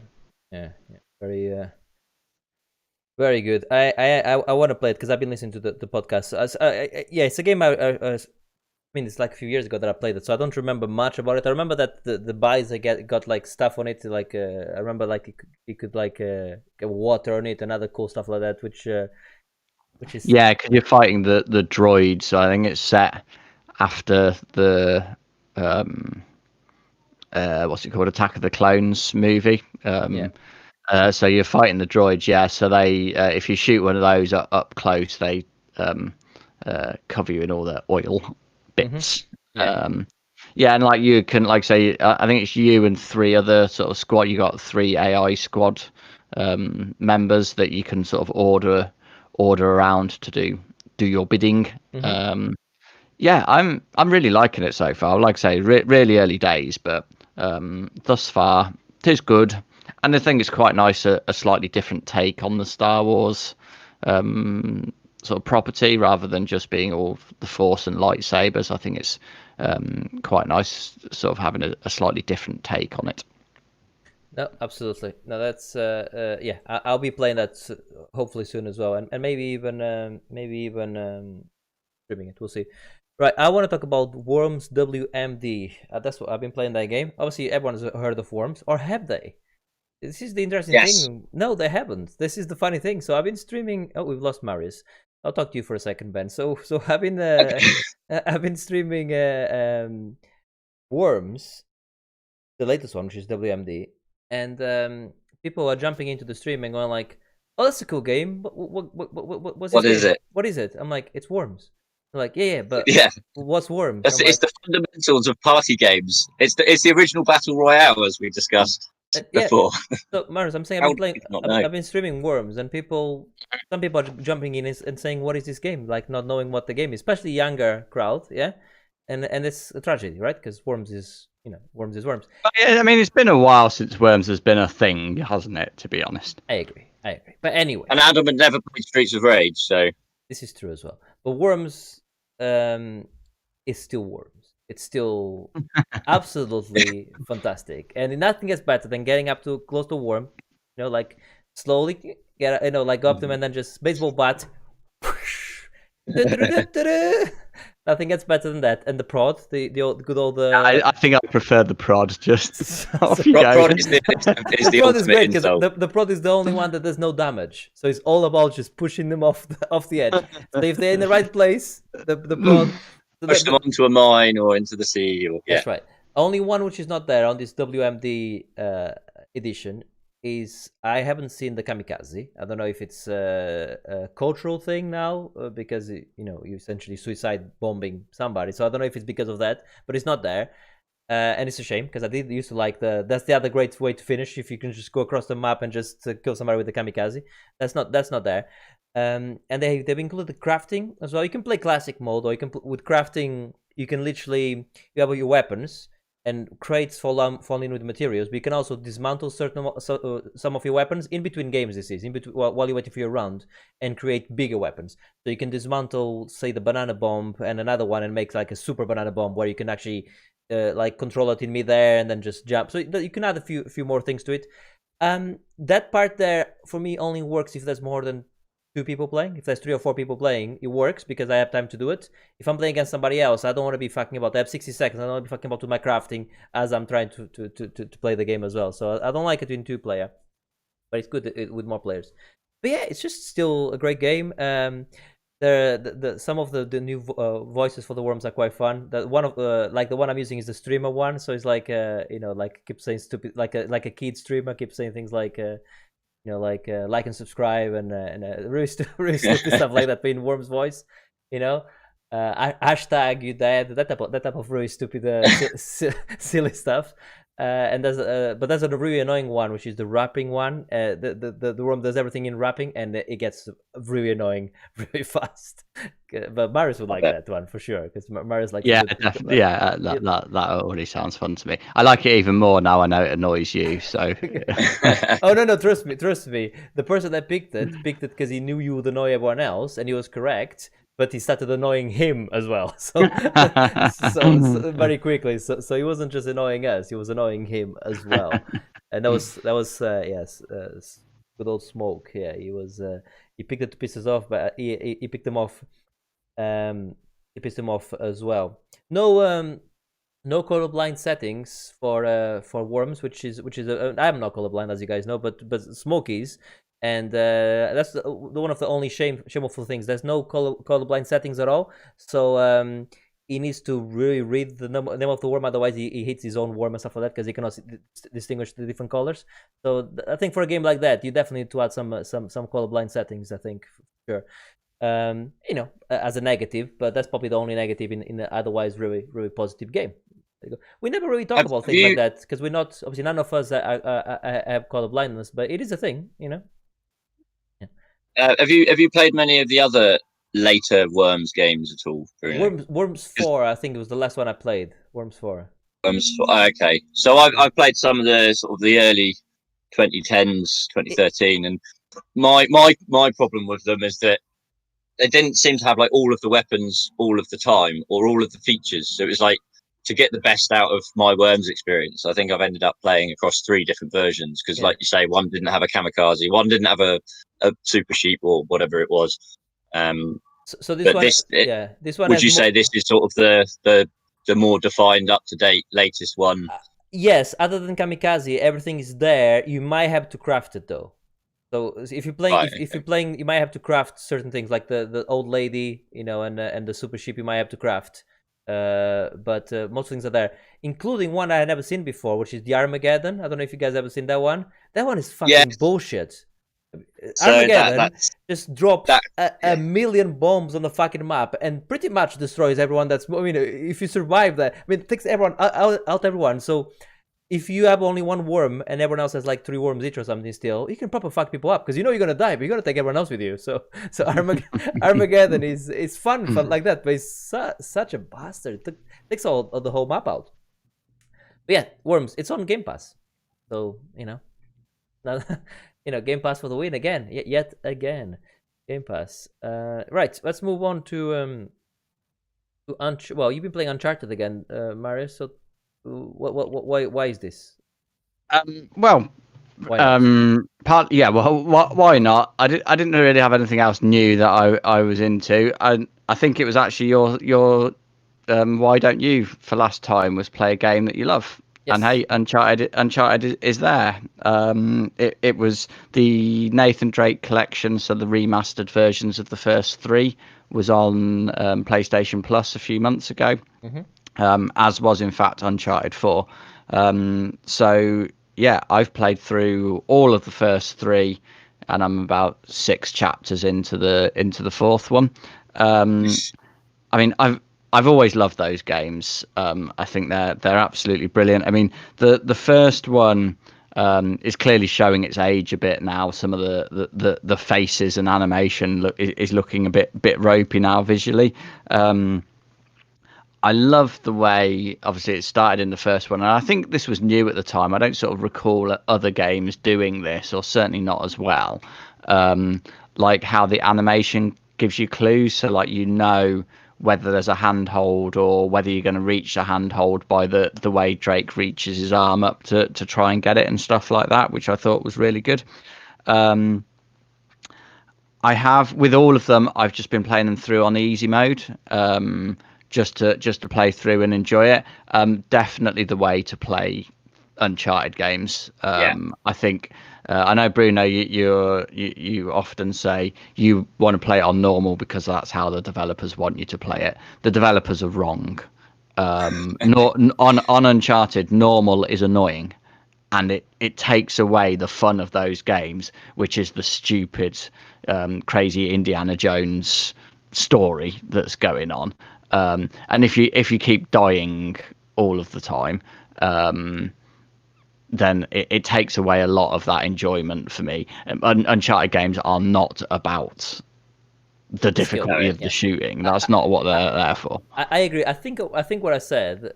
Speaker 1: Very good. I want to play it because I've been listening to the podcast. Yeah, it's a game I mean, it's like a few years ago that I played it, so I don't remember much about it. I remember that the buys I got like stuff on it, like I remember like you could like get water on it and other cool stuff like that, which is
Speaker 3: Yeah, because you're fighting the droids. So I think it's set after the what's it called, Attack of the Clones movie. So you're fighting the droids, yeah. So they, if you shoot one of those up close, they cover you in all the oil bits. Yeah, and like you can, like say, I think it's you and three other sort of squad. You got 3 AI squad members that you can sort of order around to do your bidding. Yeah, I'm really liking it so far. Like I say, really early days, but thus far it is good. And I think it's quite nice, a slightly different take on the Star Wars sort of property, rather than just being all the Force and lightsabers. I think it's quite nice, sort of having a slightly different take on it.
Speaker 1: No, absolutely. No, that's yeah. I'll be playing that hopefully soon as well, and maybe even streaming it. We'll see. Right, I want to talk about Worms WMD. That's what I've been playing that game. Obviously, everyone's heard of Worms, or have they? This is the interesting thing. No, they haven't. This is the funny thing. So I've been streaming. Oh, we've lost Marius. I'll talk to you for a second, Ben. So I've been I've been streaming Worms, the latest one, which is WMD, and people are jumping into the stream and going like, "Oh, that's a cool game. What
Speaker 2: is it?
Speaker 1: What is it?" I'm like, "It's Worms." They're like, yeah, but what's Worms?
Speaker 2: It's the fundamentals of party games. It's the original battle royale, as we discussed before.
Speaker 1: So, Marius, I'm saying I've been streaming Worms, and some people are jumping in and saying, "What is this game?" Like not knowing what the game is, especially younger crowd, yeah. And it's a tragedy, right? Because Worms is Worms.
Speaker 3: Yeah, I mean, it's been a while since Worms has been a thing, hasn't it? To be honest,
Speaker 1: I agree. But anyway,
Speaker 2: and Adam had never played Streets of Rage, so
Speaker 1: this is true as well. But Worms is still Worms. It's still absolutely fantastic, and nothing gets better than getting up to close to Worm, like slowly get, like go up to him and then just baseball bat, Nothing gets better than that. And the prod, the old, good old.
Speaker 3: I think I prefer the prod. Just off you go.
Speaker 2: Prod is the
Speaker 1: the prod is
Speaker 2: ultimate
Speaker 1: great because
Speaker 2: insult.
Speaker 1: the prod is the only one that does no damage. So it's all about just pushing them off the edge. So if they're in the right place, the prod.
Speaker 2: Push them onto a mine or into the sea. Or,
Speaker 1: That's right. Only one which is not there on this WMD edition is I haven't seen the kamikaze. I don't know if it's a cultural thing now because you essentially suicide bombing somebody. So I don't know if it's because of that, but it's not there, and it's a shame because I did used to like that's the other great way to finish if you can just go across the map and just kill somebody with the kamikaze. That's not there. And they've included crafting as well. You can play classic mode, or you can with crafting. You can literally you have your weapons. And crates fall in with materials, but you can also dismantle some of your weapons in between games. This is in between while you're waiting for your round, and create bigger weapons. So you can dismantle, say, the banana bomb and another one, and make like a super banana bomb where you can actually like control it in midair and then just jump. So you can add a few more things to it. That part there for me only works if there's more than 2 people playing. If there's 3 or 4 people playing, it works because I have time to do it. If I'm playing against somebody else, I don't want to be fucking about. I have 60 seconds. I don't want to be fucking about with my crafting as I'm trying to play the game as well. So I don't like it in 2-player, but it's good with more players. But yeah, it's just still a great game. Some of the new voices for the worms are quite fun. The one of like the one I'm using is the streamer one. So it's like like keep saying stupid like a kid streamer keeps saying things like. Like and subscribe and really stupid stuff like that, in Worm's voice, hashtag you dead, that type of really stupid silly stuff. And but there's a really annoying one, which is the rapping one. The Worm does everything in rapping, and it gets really annoying really fast. But Marius would like that one for sure, because Marius like
Speaker 3: definitely. That already sounds fun to me. I like it even more now I know it annoys you. So
Speaker 1: oh no, trust me. The person that picked it because he knew you would annoy everyone else, and he was correct. But he started annoying him as well, so very quickly. So he wasn't just annoying us; he was annoying him as well. And that was yes, good old Smoke. Yeah, he was. He picked the 2 pieces off, but he picked them off. He pissed him off as well. No colorblind settings for Worms, which is I'm not colorblind, as you guys know, but Smokies. And that's one of the only shameful things. There's no colorblind settings at all. So he needs to really read the name of the worm. Otherwise, he hits his own worm and stuff like that because he cannot distinguish the different colors. So I think for a game like that, you definitely need to add some colorblind settings. I think for sure. As a negative, but that's probably the only negative in an otherwise really really positive game. We never really talk about things like that because we're not obviously none of us have colorblindness, but it is a thing.
Speaker 2: Have you played many of the other later Worms games at all, Bruno?
Speaker 1: Worms 4, I think it was the last one I played. Worms 4.
Speaker 2: Worms 4. Okay, so I've played some of the sort of the early 2010s, 2013, and my problem with them is that they didn't seem to have like all of the weapons all of the time or all of the features. So it was like to get the best out of my Worms experience. I think I've ended up playing across 3 different versions because, like you say, one didn't have a kamikaze, one didn't have a super sheep or whatever it was.
Speaker 1: So this one, this one.
Speaker 2: Would you say this is sort of the more defined, up to date, latest one?
Speaker 1: Yes. Other than kamikaze, everything is there. You might have to craft it though. So if you're playing, if you're playing, you might have to craft certain things like the old lady, and the super sheep. You might have to craft. But most things are there, including one I had never seen before, which is the Armageddon. I don't know if you guys ever seen that one. That one is fucking bullshit. So Armageddon just drops a million bombs on the fucking map and pretty much destroys everyone. If you survive that, it takes everyone out everyone. So if you have only one worm and everyone else has like 3 worms each or something, still you can proper fuck people up because you're gonna die, but you're gonna take everyone else with you. So Armageddon is fun like that, but it's such a bastard. It takes all of the whole map out. But yeah, Worms, it's on Game Pass, so Game Pass for the win again, yet again, Game Pass. Right, let's move on to well, you've been playing Uncharted again, Marius. So why is this?
Speaker 3: Well, why not? I didn't really have anything else new that I was into. I I think it was actually your why don't you for last time was play a game that you love.
Speaker 1: Yes.
Speaker 3: And hey, Uncharted is there. It was the Nathan Drake collection, so the remastered versions of the first three was on PlayStation Plus a few months ago, as was in fact Uncharted 4. So yeah, I've played through all of the first three, and I'm about 6 chapters into the fourth one. I mean, I've always loved those games. I think they're absolutely brilliant. I mean, the first one is clearly showing its age a bit now. Some of the faces and animation is looking a bit ropey now visually. I love the way, obviously, it started in the first one, and I think this was new at the time. I don't sort of recall other games doing this, or certainly not as well. Like how the animation gives you clues, so like whether there's a handhold or whether you're going to reach the handhold by the way Drake reaches his arm up to try and get it and stuff like that, which I thought was really good. I have, with all of them, I've just been playing them through on easy mode, just to play through and enjoy it. Definitely the way to play Uncharted games. I think I know, Bruno, you often say you want to play it on normal because that's how the developers want you to play it. The developers are wrong. On Uncharted, normal is annoying, and it takes away the fun of those games, which is the stupid, crazy Indiana Jones story that's going on. And if you keep dying all of the time, then it takes away a lot of that enjoyment for me. Uncharted games are not about the difficulty of the shooting. That's not what they're there for.
Speaker 1: I agree. I think what I said,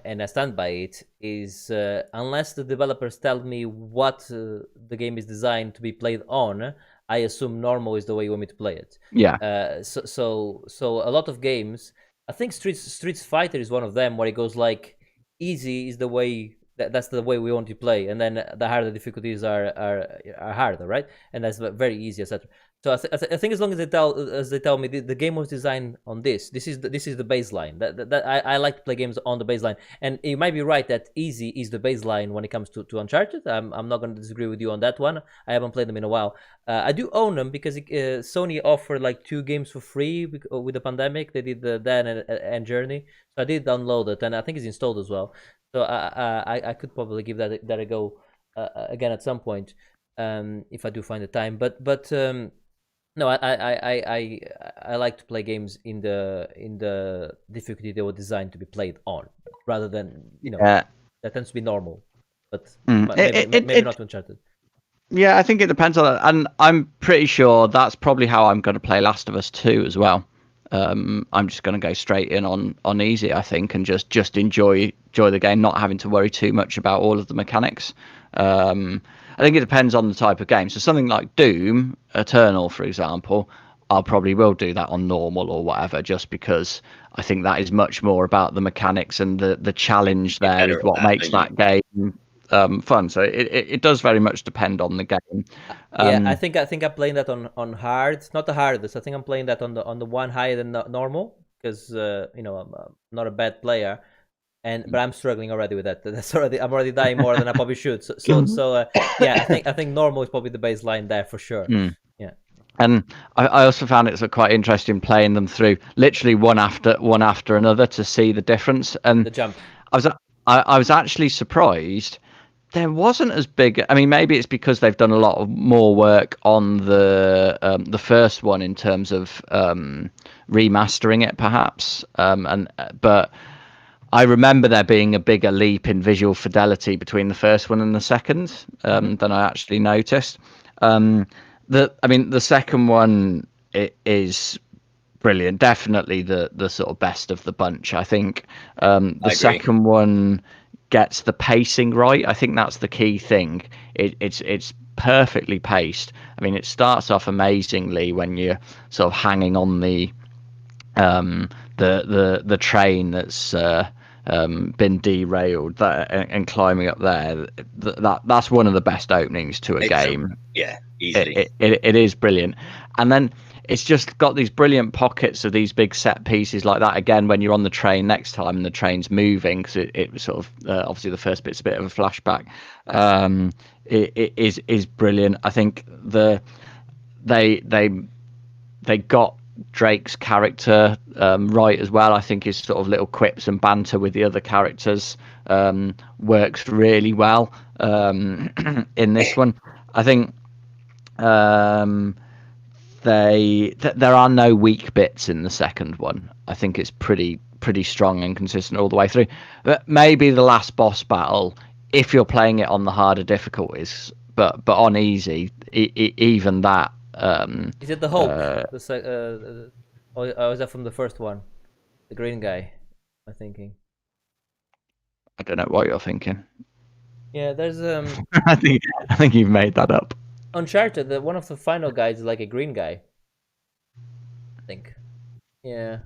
Speaker 1: and I stand by it, is unless the developers tell me what the game is designed to be played on, I assume normal is the way you want me to play it.
Speaker 3: Yeah.
Speaker 1: So a lot of games, I think Street Fighter is one of them, where it goes like easy is the way. That's the way we want to play, and then the harder difficulties are harder, right? And that's very easy, etc. So I think as long as they tell me the game was designed on this is the baseline. That I like to play games on the baseline, and you might be right that easy is the baseline when it comes to Uncharted. I'm not going to disagree with you on that one. I haven't played them in a while. I do own them because Sony offered like 2 games for free with the pandemic. They did that and Journey, so I did download it, and I think it's installed as well. So I could probably give that a go again at some point if I do find the time. But no, I like to play games in the difficulty they were designed to be played on, rather than that tends to be normal. But maybe not Uncharted.
Speaker 3: Yeah, I think it depends on that, and I'm pretty sure that's probably how I'm going to play Last of Us 2 as well. I'm just going to go straight in on easy, I think, and just enjoy the game, not having to worry too much about all of the mechanics. I think it depends on the type of game. So something like Doom Eternal, for example, I probably will do that on normal or whatever, just because I think that is much more about the mechanics and the challenge there is what makes that game fun. So it does very much depend on the game.
Speaker 1: I think I'm playing that on hard, not the hardest. I think I'm playing that on the one higher than normal because I'm not a bad player, but I'm struggling already with that. I'm already dying more than I probably should. So I think normal is probably the baseline there for sure. Yeah.
Speaker 3: And I also found it quite interesting playing them through literally one after another to see the difference. And
Speaker 1: the jump.
Speaker 3: I was actually surprised there wasn't as big. I mean, maybe it's because they've done a lot of more work on the first one in terms of remastering it, perhaps. But I remember there being a bigger leap in visual fidelity between the first one and the second than I actually noticed. The second one is brilliant. Definitely the sort of best of the bunch. I think the second one gets the pacing right. I think that's the key thing. It's perfectly paced. I mean, it starts off amazingly when you're sort of hanging on the train that's been derailed, that and climbing up there, that's one of the best openings to a game.
Speaker 2: Yeah, easily.
Speaker 3: It is brilliant. And then it's just got these brilliant pockets of these big set pieces like that again when you're on the train next time and the train's moving, because it was sort of obviously the first bit's a bit of a flashback. It is brilliant. I think they got Drake's character right as well. I think his sort of little quips and banter with the other characters works really well in this one. I think there are no weak bits in the second one. I think it's pretty strong and consistent all the way through. But maybe the last boss battle, if you're playing it on the harder difficulties, but on easy, even that.
Speaker 1: Is it the Hulk? Or is that from the first one? The green guy, I'm thinking.
Speaker 3: I don't know what you're thinking.
Speaker 1: Yeah, there's
Speaker 3: I think you've made that up.
Speaker 1: Uncharted. One of the final guys is like a green guy. I think. Yeah.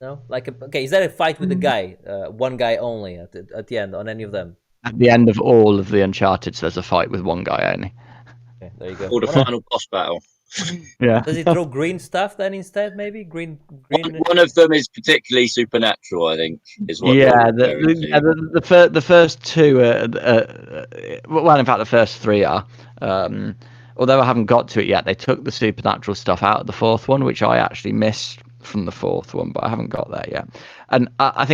Speaker 1: No, okay. Is that a fight with a guy? One guy only at the end on any of them?
Speaker 3: At the end of all of the Uncharted, there's a fight with one guy only.
Speaker 1: Okay, there you go.
Speaker 2: Or the final boss battle.
Speaker 3: Yeah.
Speaker 1: Does he throw green stuff then instead? Maybe green.
Speaker 2: One of them is particularly supernatural, I think, is what.
Speaker 3: Yeah, the first two, well, in fact, the first three are. Although I haven't got to it yet, they took the supernatural stuff out of the fourth one, which I actually missed from the fourth one, but I haven't got there yet. And I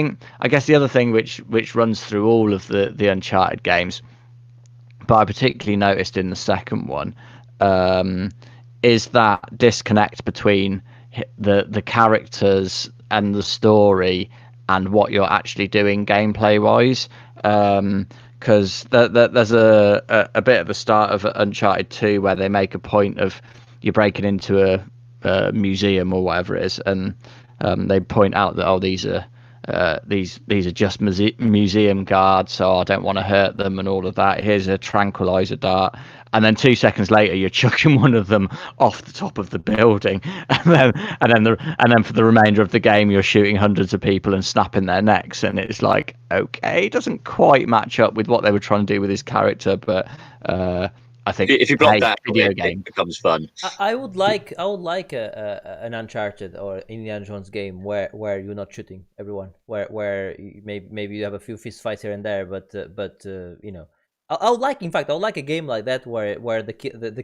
Speaker 3: guess the other thing which runs through all of the Uncharted games, but I particularly noticed in the second one, is that disconnect between the characters and the story and what you're actually doing gameplay wise. Because there's a bit at the start of Uncharted 2 where they make a point of you're breaking into a museum or whatever it is, and they point out that these are just museum guards, so I don't want to hurt them and all of that. Here's a tranquilizer dart, and then 2 seconds later you're chucking one of them off the top of the building, and then for the remainder of the game you're shooting hundreds of people and snapping their necks, and it's like, okay, it doesn't quite match up with what they were trying to do with his character, but I think
Speaker 2: if you block that,
Speaker 3: video
Speaker 2: it becomes fun.
Speaker 1: I would like an Uncharted or Indiana Jones game where you're not shooting everyone, where maybe you have a few fist fights here and there, but you know, I would like a game like that where the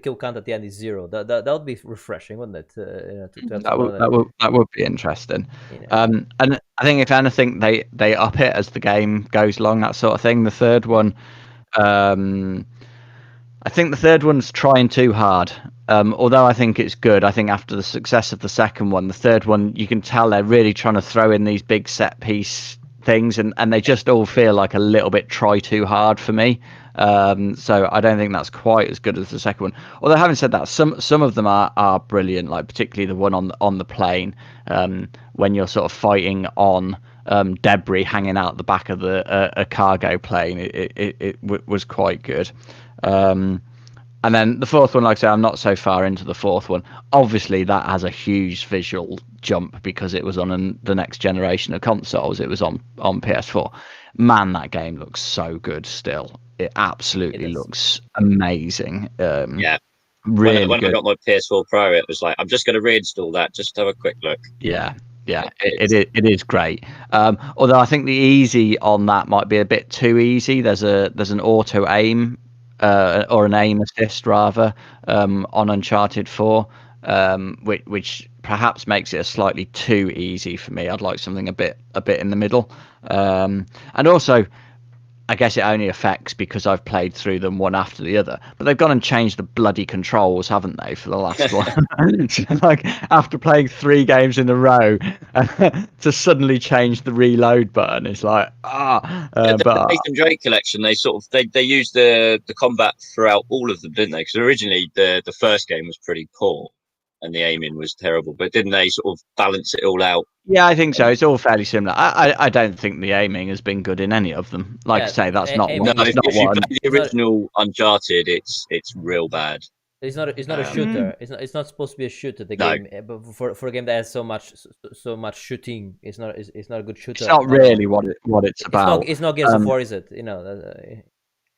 Speaker 1: kill count at the end is 0. That would be refreshing, wouldn't it? You know,
Speaker 3: that would be interesting.
Speaker 1: You know.
Speaker 3: And I think if anything, they up it as the game goes along, that sort of thing. The third one. I think the third one's trying too hard. Although I think it's good. I think after the success of the second one, the third one, you can tell they're really trying to throw in these big set piece things, and they just all feel like a little bit try too hard for me. So I don't think that's quite as good as the second one. Although having said that, some of them are brilliant, like particularly the one on the plane, when you're sort of fighting on debris hanging out the back of a cargo plane. It was quite good. And then the fourth one, like I say, I'm not so far into the fourth one. Obviously, that has a huge visual jump because it was on the next generation of consoles. It was on PS4. Man, that game looks so good still. It absolutely looks amazing.
Speaker 2: Yeah.
Speaker 3: Really
Speaker 2: when
Speaker 3: good.
Speaker 2: I got my PS4 Pro, it was like, I'm just going to reinstall that just to have a quick look.
Speaker 3: Yeah. It is great. Although I think the easy on that might be a bit too easy. There's an auto aim or an aim assist rather on Uncharted 4, which perhaps makes it a slightly too easy for me. I'd like something a bit in the middle. And also, I guess it only affects because I've played through them one after the other. But they've gone and changed the bloody controls, haven't they, for the last one? Like, after playing 3 games in a row, to suddenly change the reload button, it's like,
Speaker 2: the Nathan Drake collection, they used the combat throughout all of them, didn't they? Because originally the first game was pretty poor and the aiming was terrible, but didn't they sort of balance it all out?
Speaker 3: Yeah, I think so. It's all fairly similar. I don't think the aiming has been good in any of them. Like I say, that's not one.
Speaker 2: No, if you play the original Uncharted, it's real bad.
Speaker 1: It's not a shooter. It's not supposed to be a shooter. The
Speaker 2: No.
Speaker 1: game, but for a game that has so much shooting, it's not a good shooter.
Speaker 3: It's not
Speaker 1: at
Speaker 3: really
Speaker 1: all.
Speaker 3: what it's about.
Speaker 1: It's not Gears of War, is it? You know.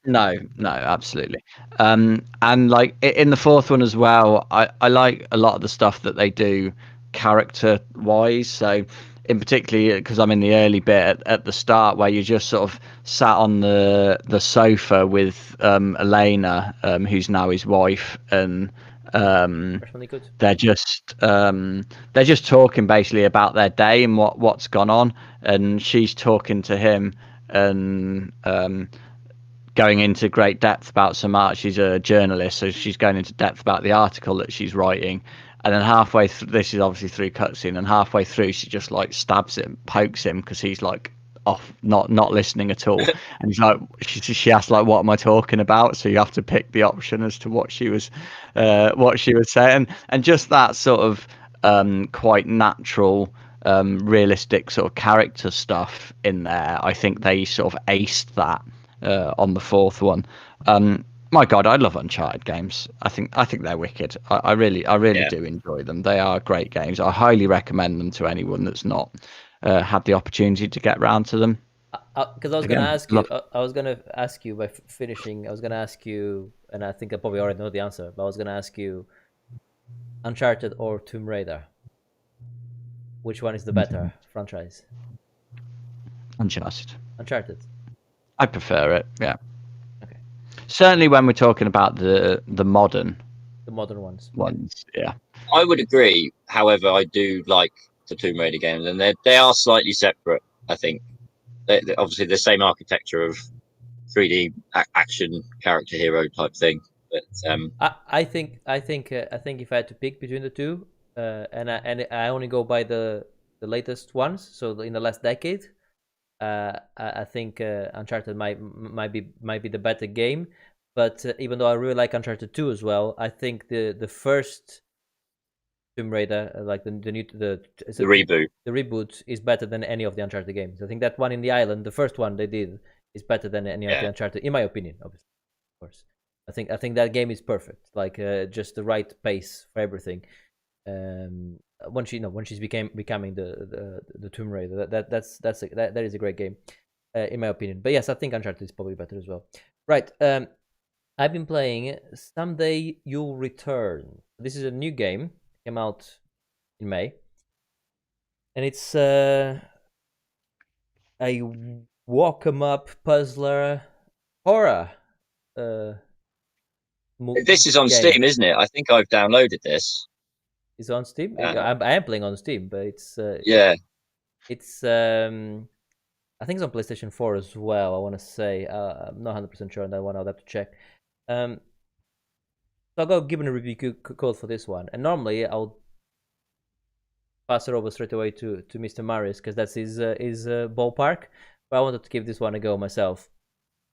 Speaker 3: No, absolutely. And like in the fourth one as well, I like a lot of the stuff that they do character wise. So, in particularly because I'm in the early bit at the start where you just sort of sat on the sofa with Elena, who's now his wife, and
Speaker 1: Personally good.
Speaker 3: they're just talking basically about their day and what's gone on, and she's talking to him and going into great depth about some art. She's a journalist, so she's going into depth about the article that she's writing. And then halfway through, this is obviously through cutscene, and halfway through, she just like stabs him, pokes him because he's like off, not listening at all. And he's like, she asked like, "What am I talking about?" So you have to pick the option as to what she was saying, and just that sort of quite natural. Realistic sort of character stuff in there. I think they sort of aced that on the fourth one. My God, I love Uncharted games. I think they're wicked. I really
Speaker 2: Yeah.
Speaker 3: do enjoy them. They are great games. I highly recommend them to anyone that's not had the opportunity to get round to them.
Speaker 1: Because I was
Speaker 3: Again,
Speaker 1: gonna ask you,
Speaker 3: love-
Speaker 1: I was gonna ask you by finishing. I was gonna ask you, and I think I probably already know the answer. But I was gonna ask you, Uncharted or Tomb Raider, which one is the better franchise?
Speaker 3: Uncharted.
Speaker 1: Uncharted.
Speaker 3: I prefer it. Yeah.
Speaker 1: Okay.
Speaker 3: Certainly when we're talking about the modern
Speaker 1: The modern ones.
Speaker 3: ones. Yeah.
Speaker 2: I would agree. However, I do like the Tomb Raider games, and they are slightly separate. I think they're obviously the same architecture of 3D action character hero type thing. But
Speaker 1: I think if I had to pick between the two, and I only go by the latest ones, so in the last decade, I think Uncharted might be the better game. But even though I really like Uncharted 2 as well, I think the first Tomb Raider, like the
Speaker 2: reboot,
Speaker 1: the reboot is better than any of the Uncharted games. I think that one in the island, the first one they did, is better than any of the Uncharted, in my opinion, obviously, of course. I think that game is perfect, like just the right pace for everything. When she's becoming the Tomb Raider, that is a great game, in my opinion. But yes, I think Uncharted is probably better as well. Right. I've been playing Someday You'll Return. This is a new game, came out in May, and it's a walk 'em up puzzler horror.
Speaker 2: This is on
Speaker 1: game.
Speaker 2: Steam, isn't it? I think I've downloaded this.
Speaker 1: It's on Steam. I am playing on Steam, but it's
Speaker 2: yeah.
Speaker 1: It's I think it's on PlayStation 4 as well. I want to say I'm not 100% sure on that one. I'll have to check. So I'll go give a review code for this one, and normally I'll pass it over straight away to Mr. Marius because that's his ballpark. But I wanted to give this one a go myself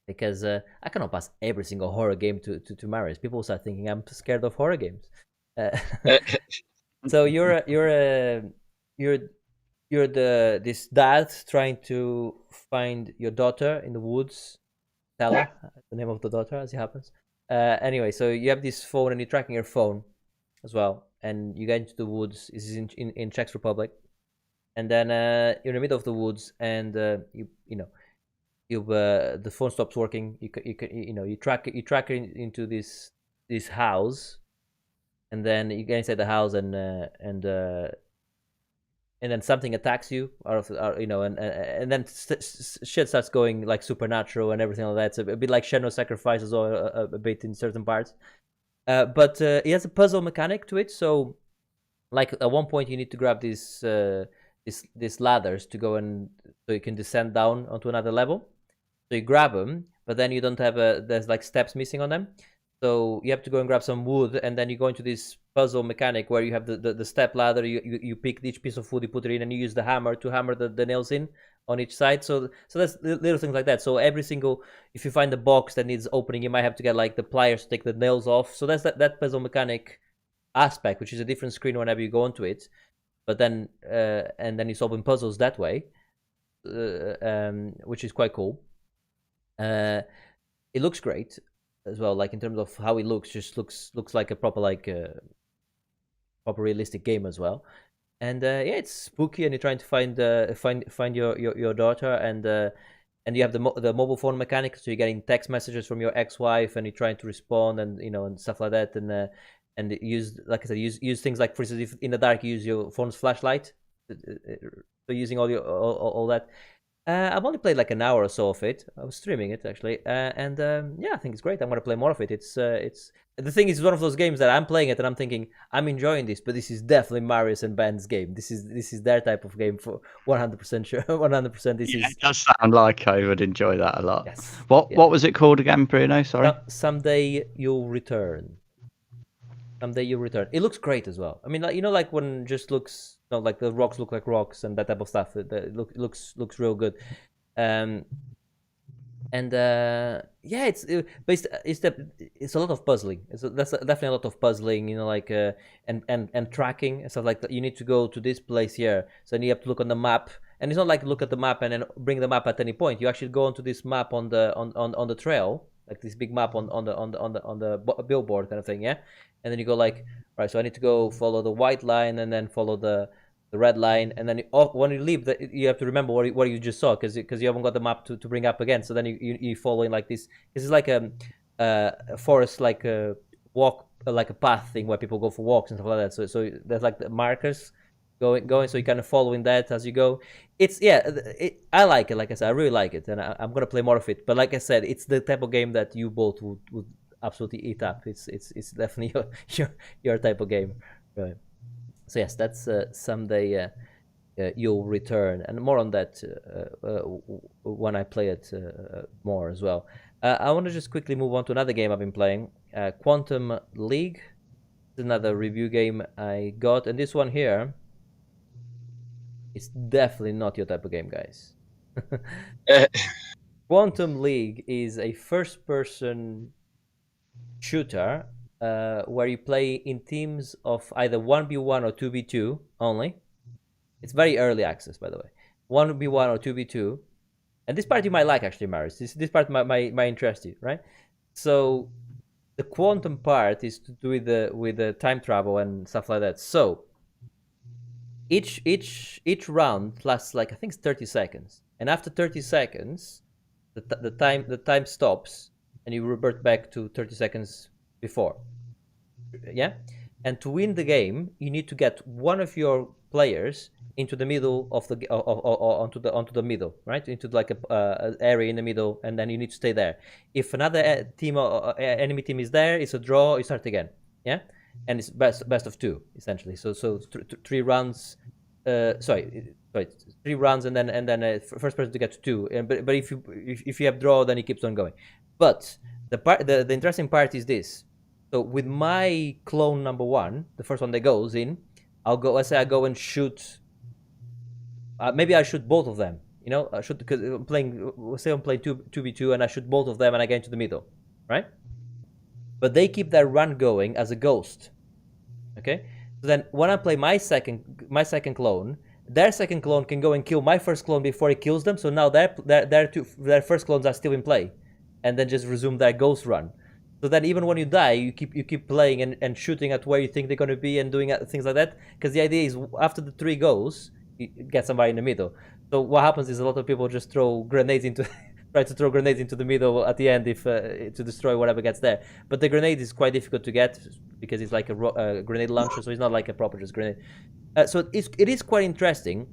Speaker 1: because I cannot pass every single horror game to Marius. People start thinking I'm scared of horror games. So you're this dad trying to find your daughter in the woods. Stella, the name of the daughter, as it happens. Anyway, so you have this phone and you're tracking your phone as well, and you get into the woods. This is in Czech Republic, and then you're in the middle of the woods, and the phone stops working. You track it into this house, and then you get inside the house, and then something attacks you, and then shit starts going like supernatural and everything like that. It's a bit like Shadow Sacrifices, or a bit in certain parts. But it has a puzzle mechanic to it. So, like at one point, you need to grab these ladders to go so you can descend down onto another level. So you grab them, but then you don't have there's like steps missing on them. So you have to go and grab some wood, and then you go into this puzzle mechanic where you have the step ladder. You pick each piece of wood, you put it in, and you use the hammer to hammer the nails in on each side. So that's little things like that. So if you find a box that needs opening, you might have to get like the pliers to take the nails off. So that's that puzzle mechanic aspect, which is a different screen whenever you go into it. But then and then you're solving puzzles that way, which is quite cool. It looks great. as well, like in terms of how it looks. Just looks like a proper proper realistic game as well. And yeah, it's spooky, and you're trying to find your daughter, and you have the mobile phone mechanic, so you're getting text messages from your ex-wife, and you're trying to respond, and and stuff like that, and use, like I said, use things like, for instance, if in the dark you use your phone's flashlight, so using all that. I've only played like an hour or so of it. I was streaming it actually, and yeah, I think it's great. I'm gonna play more of it. It's the thing is one of those games that I'm playing it and I'm thinking I'm enjoying this, but this is definitely Marius and Ben's game. This is their type of game for 100% sure. 100%. This is.
Speaker 3: It does sound like I would enjoy that a lot.
Speaker 1: Yes.
Speaker 3: What was it called again, Bruno? Sorry.
Speaker 1: Someday you'll return. Someday you'll return. It looks great as well. I mean, like, like when just looks, like the rocks look like rocks and that type of stuff. It looks real good. And yeah, it's a lot of puzzling. That's definitely a lot of puzzling. Like and tracking and stuff like that. You need to go to this place here, so then you have to look on the map. And it's not like look at the map and then bring the map at any point. You actually go onto this map on the trail, like this big map on the billboard kind of thing, yeah. And then you go like, right, so I need to go follow the white line and then follow the red line, and then when you leave, you have to remember what you just saw, because you haven't got the map to bring up again. So then you follow in like this. This is like a forest, like a walk, like a path thing where people go for walks and stuff like that. So there's like the markers going, so you kind of following that as you go. It's I like it. Like I said, I really like it, and I'm gonna play more of it. But like I said, it's the type of game that you both would absolutely eat up. It's definitely your type of game, right? So yes, that's someday you'll return, and more on that when I play it more as well. I want to just quickly move on to another game I've been playing, Quantum League. It's another review game I got, and this one here, it's definitely not your type of game, guys. Quantum League is a first-person shooter where you play in teams of either 1v1 or 2v2 only. It's very early access, by the way. 1v1 or 2v2. And this part you might like, actually, Marius. This part might interest you, right? So the quantum part is to do with the time travel and stuff like that. So each round lasts, like, I think it's 30 seconds. And after 30 seconds, the time stops, and you revert back to 30 seconds before. Yeah? And to win the game, you need to get one of your players into the middle of the onto the middle, right? Into like a area in the middle, and then you need to stay there. If another team or enemy team is there, it's a draw. You start again. Yeah, and it's best of two essentially. So 3 rounds. Sorry, 3 rounds, and then first person to get to 2. But if you have draw, then it keeps on going. But the interesting part is this. So with my clone number 1, the first one that goes in, let's say I go and shoot. Maybe I shoot both of them. I shoot, because I'm playing 2v2, and I shoot both of them, and I get into the middle, right? But they keep their run going as a ghost. Okay. So then when I play my second clone, their second clone can go and kill my first clone before he kills them. So now their first clones are still in play, and then just resume their ghost run. So that even when you die, you keep playing and shooting at where you think they're going to be, and doing things like that. Because the idea is, after the 3 goes, you get somebody in the middle. So what happens is a lot of people just throw grenades into try to throw grenades into the middle at the end to destroy whatever gets there. But the grenade is quite difficult to get, because it's like a grenade launcher, so it's not like a proper just grenade. So it is quite interesting.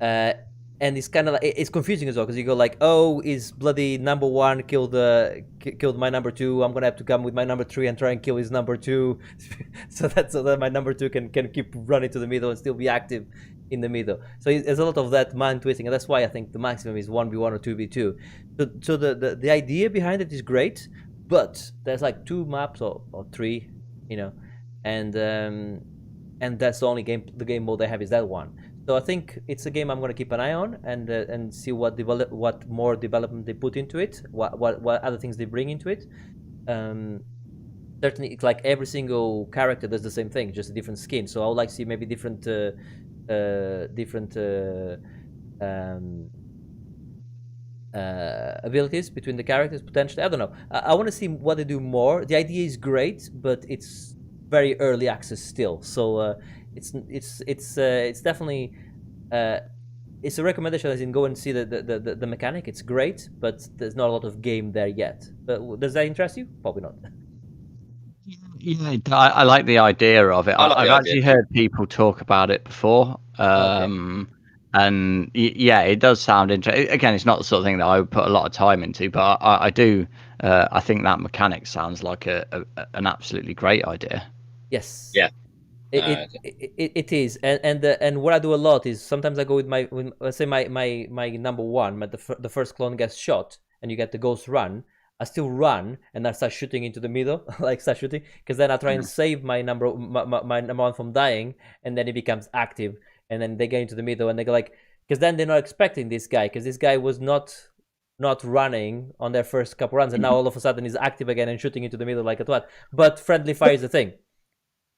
Speaker 1: And it's kind of like, it's confusing as well, because you go like, oh, is bloody number 1 killed my number 2? I'm gonna have to come with my number 3 and try and kill his number 2, so that my number 2 can keep running to the middle and still be active in the middle. So there's a lot of that mind twisting, and that's why I think the maximum is 1v1 or 2v2. So the idea behind it is great, but there's like 2 maps or 3, and that's the only game mode they have is that one. So I think it's a game I'm going to keep an eye on, and see what more development they put into it, what other things they bring into it. Certainly, it's like every single character does the same thing, just a different skin. So I would like to see maybe different abilities between the characters potentially. I don't know. I want to see what they do more. The idea is great, but it's very early access still, so it's definitely it's a recommendation. As in, go and see the mechanic. It's great, but there's not a lot of game there yet. But does that interest you? Probably not.
Speaker 3: Yeah, I like the idea of it.
Speaker 2: I like
Speaker 3: I've
Speaker 2: the idea
Speaker 3: actually
Speaker 2: too.
Speaker 3: heard people talk about it before.
Speaker 1: Okay.
Speaker 3: And yeah, it does sound interesting. Again, it's not the sort of thing that I would put a lot of time into, but I do. I think that mechanic sounds like an absolutely great idea.
Speaker 1: Yes.
Speaker 2: Yeah.
Speaker 1: It is, and what I do a lot is sometimes I go with let's say my number one, the first clone gets shot, and you get the ghost run. I still run and I start shooting into the middle, like start shooting, because then I try and save my number one from dying, and then it becomes active, and then they get into the middle and they go like, because then they're not expecting this guy, because this guy was not running on their first couple runs, and now all of a sudden he's active again and shooting into the middle like a twat. But friendly fire is the thing.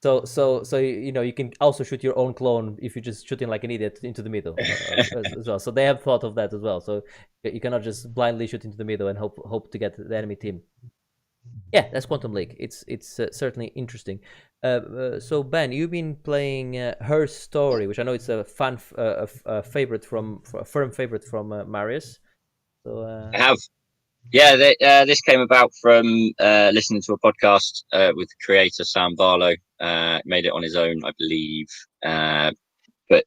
Speaker 1: So you can also shoot your own clone if you're just shooting like an idiot into the middle as well. So they have thought of that as well. So you cannot just blindly shoot into the middle and hope to get the enemy team. Yeah, that's Quantum League. It's certainly interesting. So Ben, you've been playing Her Story, which I know it's a fun favorite a firm favorite from Marius. So
Speaker 2: I have. Yeah, this came about from listening to a podcast with creator Sam Barlow. Made it on his own, I believe. But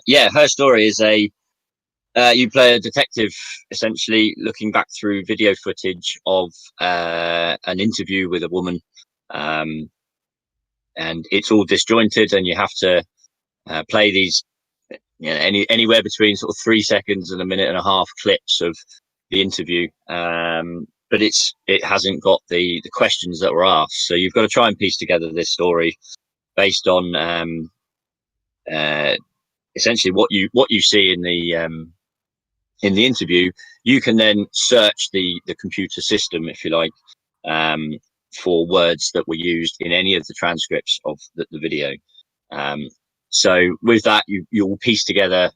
Speaker 2: yeah, Her Story is you play a detective, essentially looking back through video footage of an interview with a woman, and it's all disjointed, and you have to play these anywhere between sort of 3 seconds and a minute and a half clips of the interview. But it hasn't got the questions that were asked, so you've got to try and piece together this story based on essentially what you see in the interview. You can then search the computer system, if you like, for words that were used in any of the transcripts of the video. So with that, you'll piece together.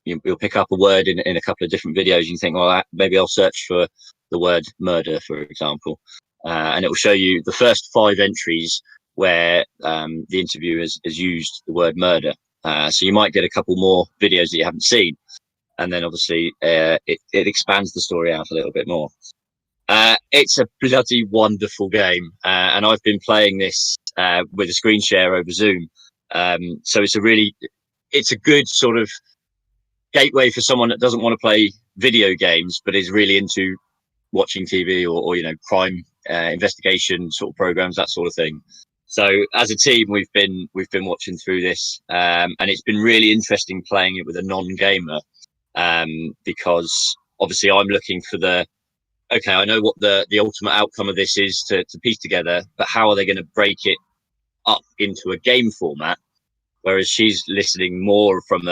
Speaker 2: You'll pick up a word in a couple of different videos. You think, well, maybe I'll search for the word murder, for example, and it will show you the first 5 entries where the interviewer has used the word murder. So you might get a couple more videos that you haven't seen, and then obviously it expands the story out a little bit more. It's a bloody wonderful game, and I've been playing this with a screen share over Zoom. So it's a good sort of gateway for someone that doesn't want to play video games but is really into watching TV or crime investigation sort of programs, that sort of thing. So as a team, we've been watching through this, and it's been really interesting playing it with a non-gamer, because obviously I'm looking for okay, I know what the ultimate outcome of this is to piece together, but how are they going to break it up into a game format? Whereas she's listening more from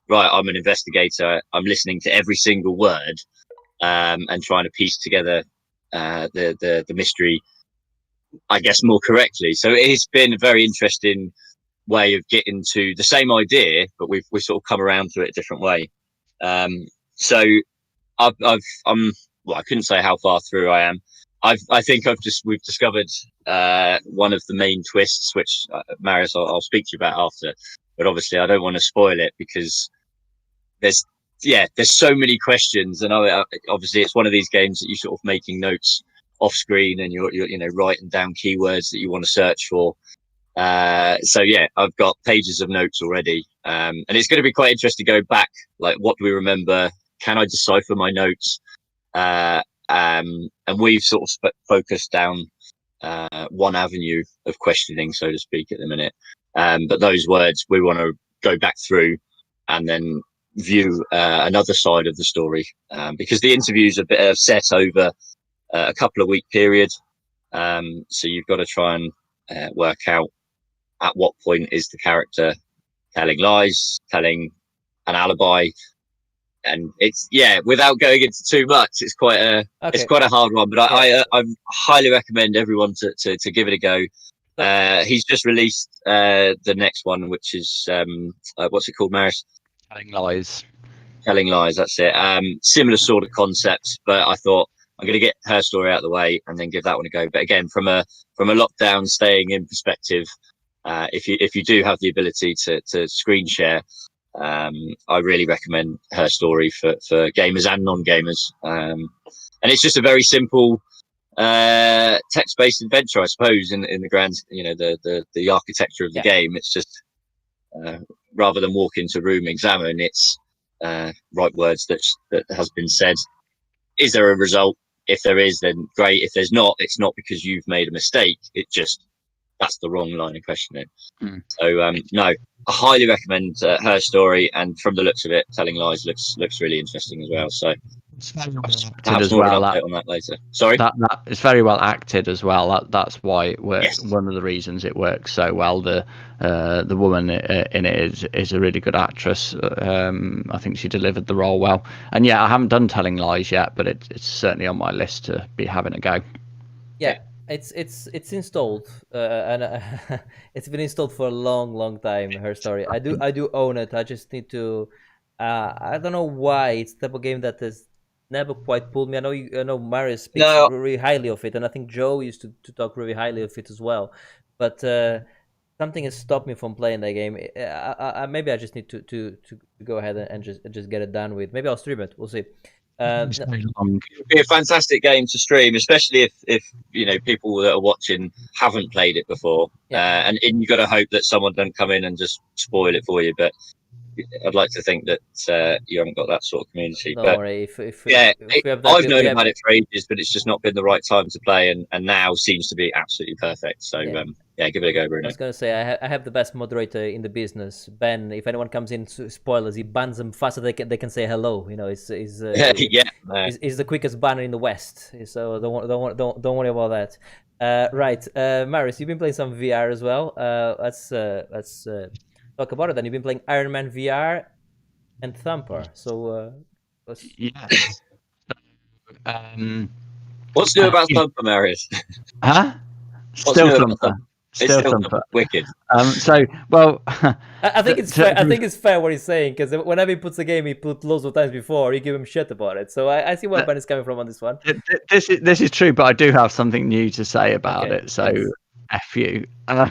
Speaker 2: right, I'm an investigator, I'm listening to every single word, and trying to piece together the mystery, I guess, more correctly. So it's been a very interesting way of getting to the same idea, but we've sort of come around to it a different way. So I'm well, I couldn't say how far through I am. I think we've discovered one of the main twists, which Marius, I'll speak to you about after. But obviously, I don't want to spoil it because there's so many questions, and obviously it's one of these games that you're sort of making notes off screen, and you're writing down keywords that you want to search for. So yeah, I've got pages of notes already, and it's going to be quite interesting to go back. Like, what do we remember? Can I decipher my notes? And we've sort of focused down one avenue of questioning, so to speak, at the minute. But those words we want to go back through and then view another side of the story, because the interviews are set over a couple of week period. So you've got to try and work out at what point is the character telling lies, telling an alibi. And it's without going into too much, it's quite a hard one. But I highly recommend everyone to give it a go. He's just released the next one, which is what's it called, Maris?
Speaker 3: Telling lies.
Speaker 2: Telling Lies, that's it. Similar sort of concept, but I thought I'm going to get Her Story out of the way and then give that one a go. But again, from a lockdown staying in perspective, if you do have the ability to screen share, I really recommend Her Story for gamers and non-gamers. And it's just a very simple text-based adventure, I suppose, in the grand, the architecture of the game. It's just rather than walk into a room, examine, it's write words that has been said. Is there a result? If there is, then great. If there's not, it's not because you've made a mistake. It just, that's the wrong line of questioning. So no, I highly recommend Her Story, and from the looks of it, Telling Lies looks really interesting as well. So
Speaker 3: It's very well acted
Speaker 2: perhaps
Speaker 3: as
Speaker 2: more of
Speaker 3: well.
Speaker 2: an update on that later. Sorry.
Speaker 3: That it's very well acted as well. That's why it works.
Speaker 2: Yes.
Speaker 3: One of the reasons it works so well. The woman in it is a really good actress. I think she delivered the role well. And yeah, I haven't done Telling Lies yet, but it's certainly on my list to be having a go.
Speaker 1: Yeah, it's installed, and it's been installed for a long time. Her Story. I do own it. I just need to. I don't know why it's the type of game that has never quite pulled me. I know Marius speaks really highly of it, and I think Joe used to talk really highly of it as well. But something has stopped me from playing that game. Maybe I just need to go ahead and just get it done with. Maybe I'll stream it. We'll see.
Speaker 3: It's very long.
Speaker 2: It would be a fantastic game to stream, especially if people that are watching haven't played it before. And you've got to hope that someone doesn't come in and just spoil it for you. But I'd like to think that you haven't got that sort of community.
Speaker 1: Don't worry.
Speaker 2: I've known about it for ages, but it's just not been the right time to play, and now seems to be absolutely perfect. So give it a go, Bruno.
Speaker 1: I was going to say I have the best moderator in the business, Ben. If anyone comes in to spoilers, he bans them faster they can say hello. He's the quickest banner in the West. So don't worry about that. Right, Marius, you've been playing some VR as well. Let's talk about it. Then you've been playing Iron Man VR and Thumper. So
Speaker 3: yes.
Speaker 2: What's new about Thumper, Marius?
Speaker 3: Huh? Still Thumper. Still Thumper.
Speaker 2: Wicked.
Speaker 3: Well,
Speaker 1: I think it's fair. I think it's fair what he's saying, because whenever he puts a game, he put loads of times before, you give him shit about it. So I see where Ben is coming from on this one.
Speaker 3: This is true, but I do have something new to say about it. So F you. So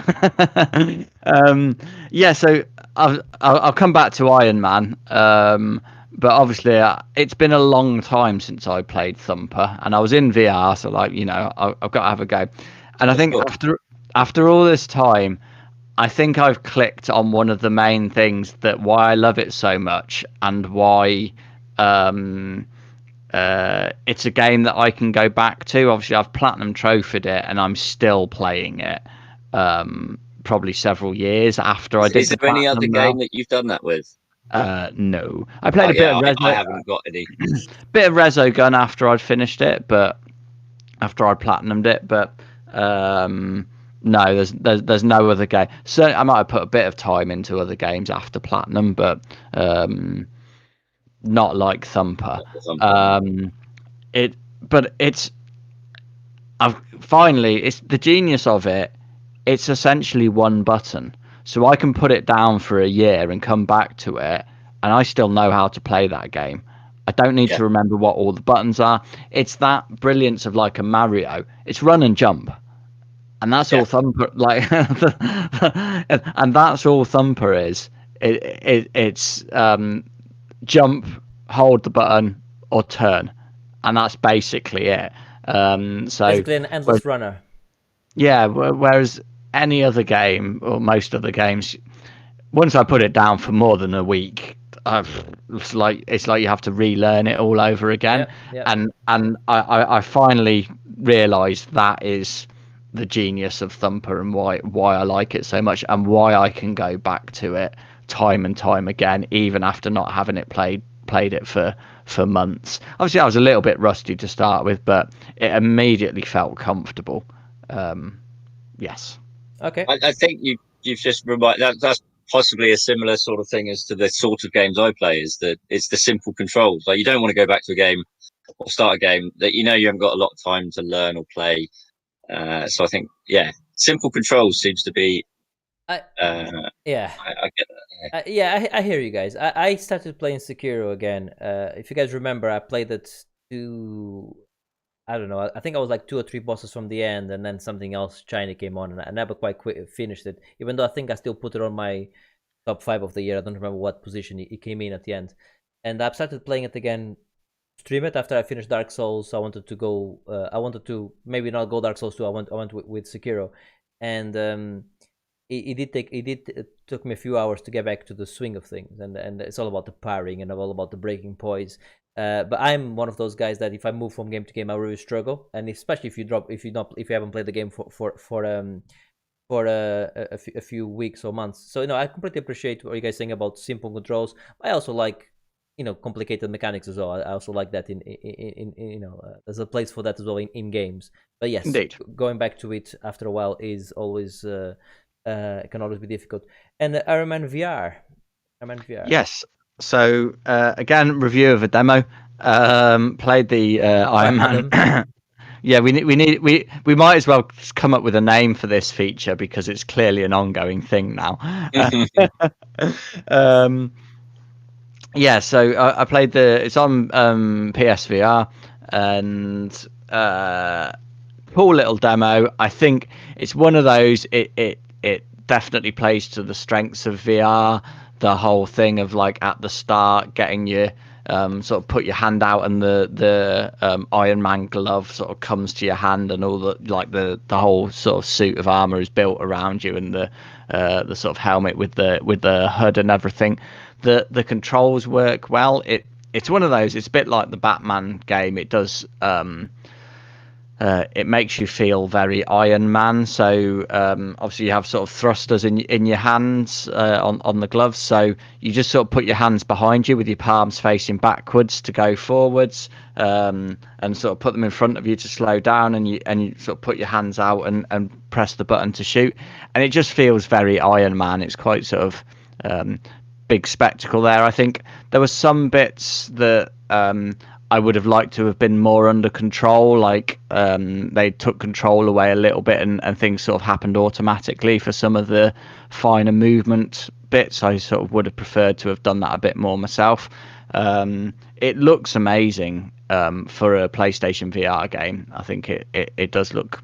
Speaker 3: I'll come back to Iron Man. But obviously, it's been a long time since I played Thumper, and I was in VR, so I've got to have a go. And I think after all this time, I think I've clicked on one of the main things that why I love it so much, and why it's a game that I can go back to. Obviously, I've platinum trophied it, and I'm still playing it. Probably several years after I did.
Speaker 2: Is there any other game that you've done that with?
Speaker 3: No, I played a bit of Rezo.
Speaker 2: I haven't got any.
Speaker 3: Bit of Resogun after I'd finished it, but after I'd platinumed it, but no, there's no other game. Certainly, I might have put a bit of time into other games after platinum, but not like Thumper. It's the genius of it. It's essentially one button. So I can put it down for a year and come back to it, and I still know how to play that game. I don't need to remember what all the buttons are. It's that brilliance of like a Mario. It's run and jump, and that's all Thumper. And that's all Thumper is. It's jump, hold the button, or turn, and that's basically it. So
Speaker 1: basically an endless runner.
Speaker 3: Yeah. Whereas any other game, or most other games, once I put it down for more than a week, it's like you have to relearn it all over again. And I finally realised that is the genius of Thumper, and why I like it so much, and why I can go back to it time and time again, even after not having it played it for months. Obviously, I was a little bit rusty to start with, but it immediately felt comfortable. Yes.
Speaker 1: Okay.
Speaker 2: I think you've just reminded that's possibly a similar sort of thing as to the sort of games I play. Is that it's the simple controls. Like, you don't want to go back to a game or start a game that you haven't got a lot of time to learn or play. So I think simple controls seems to be
Speaker 1: I
Speaker 2: I,
Speaker 1: yeah.
Speaker 2: I get that.
Speaker 1: Yeah, I hear you guys. I started playing Sekiro again. If you guys remember, I played it to, I don't know. I think I was like 2 or 3 bosses from the end, and then something else China came on, and I never quite finished it. Even though I think I still put it on my top 5 of the year. I don't remember what position it came in at the end. And I've started playing it again. Stream it after I finished Dark Souls. I wanted to go. I wanted to maybe not go Dark Souls 2. I went with Sekiro, and it took me a few hours to get back to the swing of things, and it's all about the parrying and all about the breaking poise. But I'm one of those guys that if I move from game to game, I really struggle, and especially if you haven't played the game for a few weeks or months. So I completely appreciate what you guys saying about simple controls. I also like complicated mechanics as well. I also like that there's a place for that as well in games. But yes,
Speaker 3: Indeed.
Speaker 1: going back to it after a while is always can always be difficult. And Iron Man VR.
Speaker 3: Yes. So again, review of a demo. Played the Iron Man. Yeah, we might as well come up with a name for this feature because it's clearly an ongoing thing now. Yeah, so I played it's on PSVR, and cool little demo. I think it's one of those. It definitely plays to the strengths of VR. The whole thing of like at the start getting you sort of put your hand out and the Iron Man glove sort of comes to your hand, and all the whole sort of suit of armor is built around you, and the sort of helmet with the hood and everything. The controls work well. It's one of those. It's a bit like the Batman game. It does. It makes you feel very Iron Man. So obviously you have sort of thrusters in your hands on the gloves. So you just sort of put your hands behind you with your palms facing backwards to go forwards, and sort of put them in front of you to slow down, and you sort of put your hands out and press the button to shoot, and it just feels very Iron Man. It's quite sort of big spectacle there. I think there were some bits that I would have liked to have been more under control, like they took control away a little bit, and things sort of happened automatically for some of the finer movement bits. I sort of would have preferred to have done that a bit more myself. It looks amazing for a PlayStation VR game. I think it does look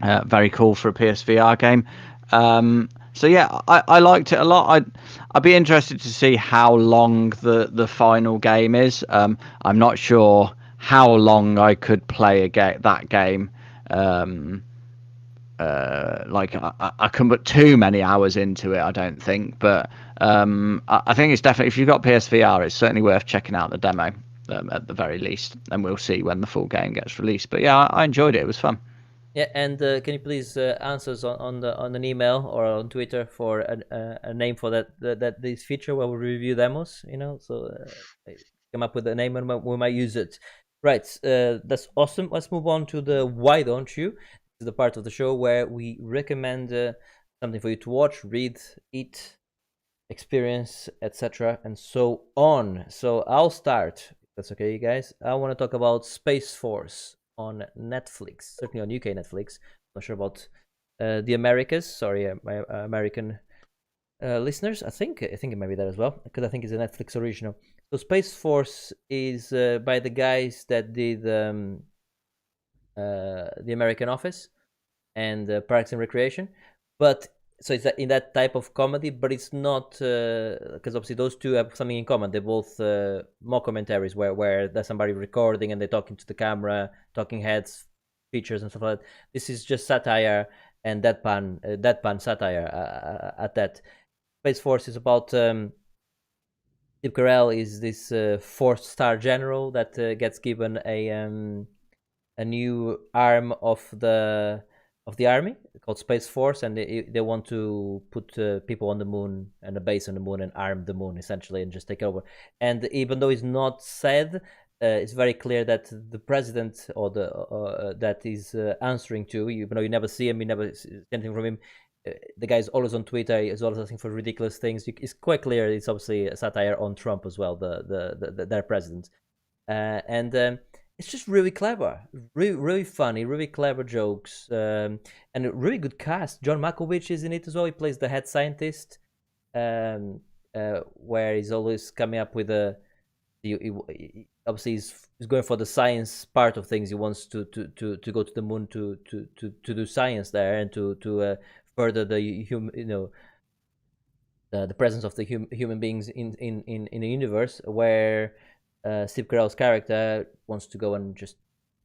Speaker 3: very cool for a PSVR game. So yeah, I liked it a lot. I'd be interested to see how long the final game is. I'm not sure how long I could play that game. Like I couldn't put too many hours into it, I don't think. But I think it's definitely, if you've got PSVR, it's certainly worth checking out the demo at the very least, and we'll see when the full game gets released. But yeah, I enjoyed it. It was fun.
Speaker 1: Yeah, and can you please answer us on an email or on Twitter for a name for that this feature where we review demos? So come up with a name and we might use it. Right, that's awesome. Let's move on to the why don't you? This is the part of the show where we recommend something for you to watch, read, eat, experience, etc., and so on. So I'll start. If that's okay, you guys. I want to talk about Space Force on Netflix, certainly on UK Netflix. I'm not sure about the Americas. Sorry, my American listeners. I think it might be that as well, because I think it's a Netflix original. So Space Force is by the guys that did the American Office and Parks and Recreation, but so it's in that type of comedy, but it's not because obviously those two have something in common. They're both mockumentaries where there's somebody recording and they're talking to the camera, talking heads, features and stuff like that. This is just satire and deadpan satire at that. Space Force is about Steve Carell is this 4-star general that gets given a new arm of the army called Space Force, and they want to put people on the moon and a base on the moon and arm the moon essentially and just take over. And even though it's not said, it's very clear that the president or the that is answering to, even though you never see him, you never see anything from him. The guy's always on Twitter. He's always asking for ridiculous things. It's quite clear. It's obviously a satire on Trump as well, their president. And it's just really clever, really funny, really clever jokes, and a really good cast. John Malkovich is in it as well. He plays the head scientist, where he's always coming up with obviously he's going for the science part of things. He wants to go to the moon to do science there and to further the the presence of the human beings in the universe, where Steve Carell's character wants to go and just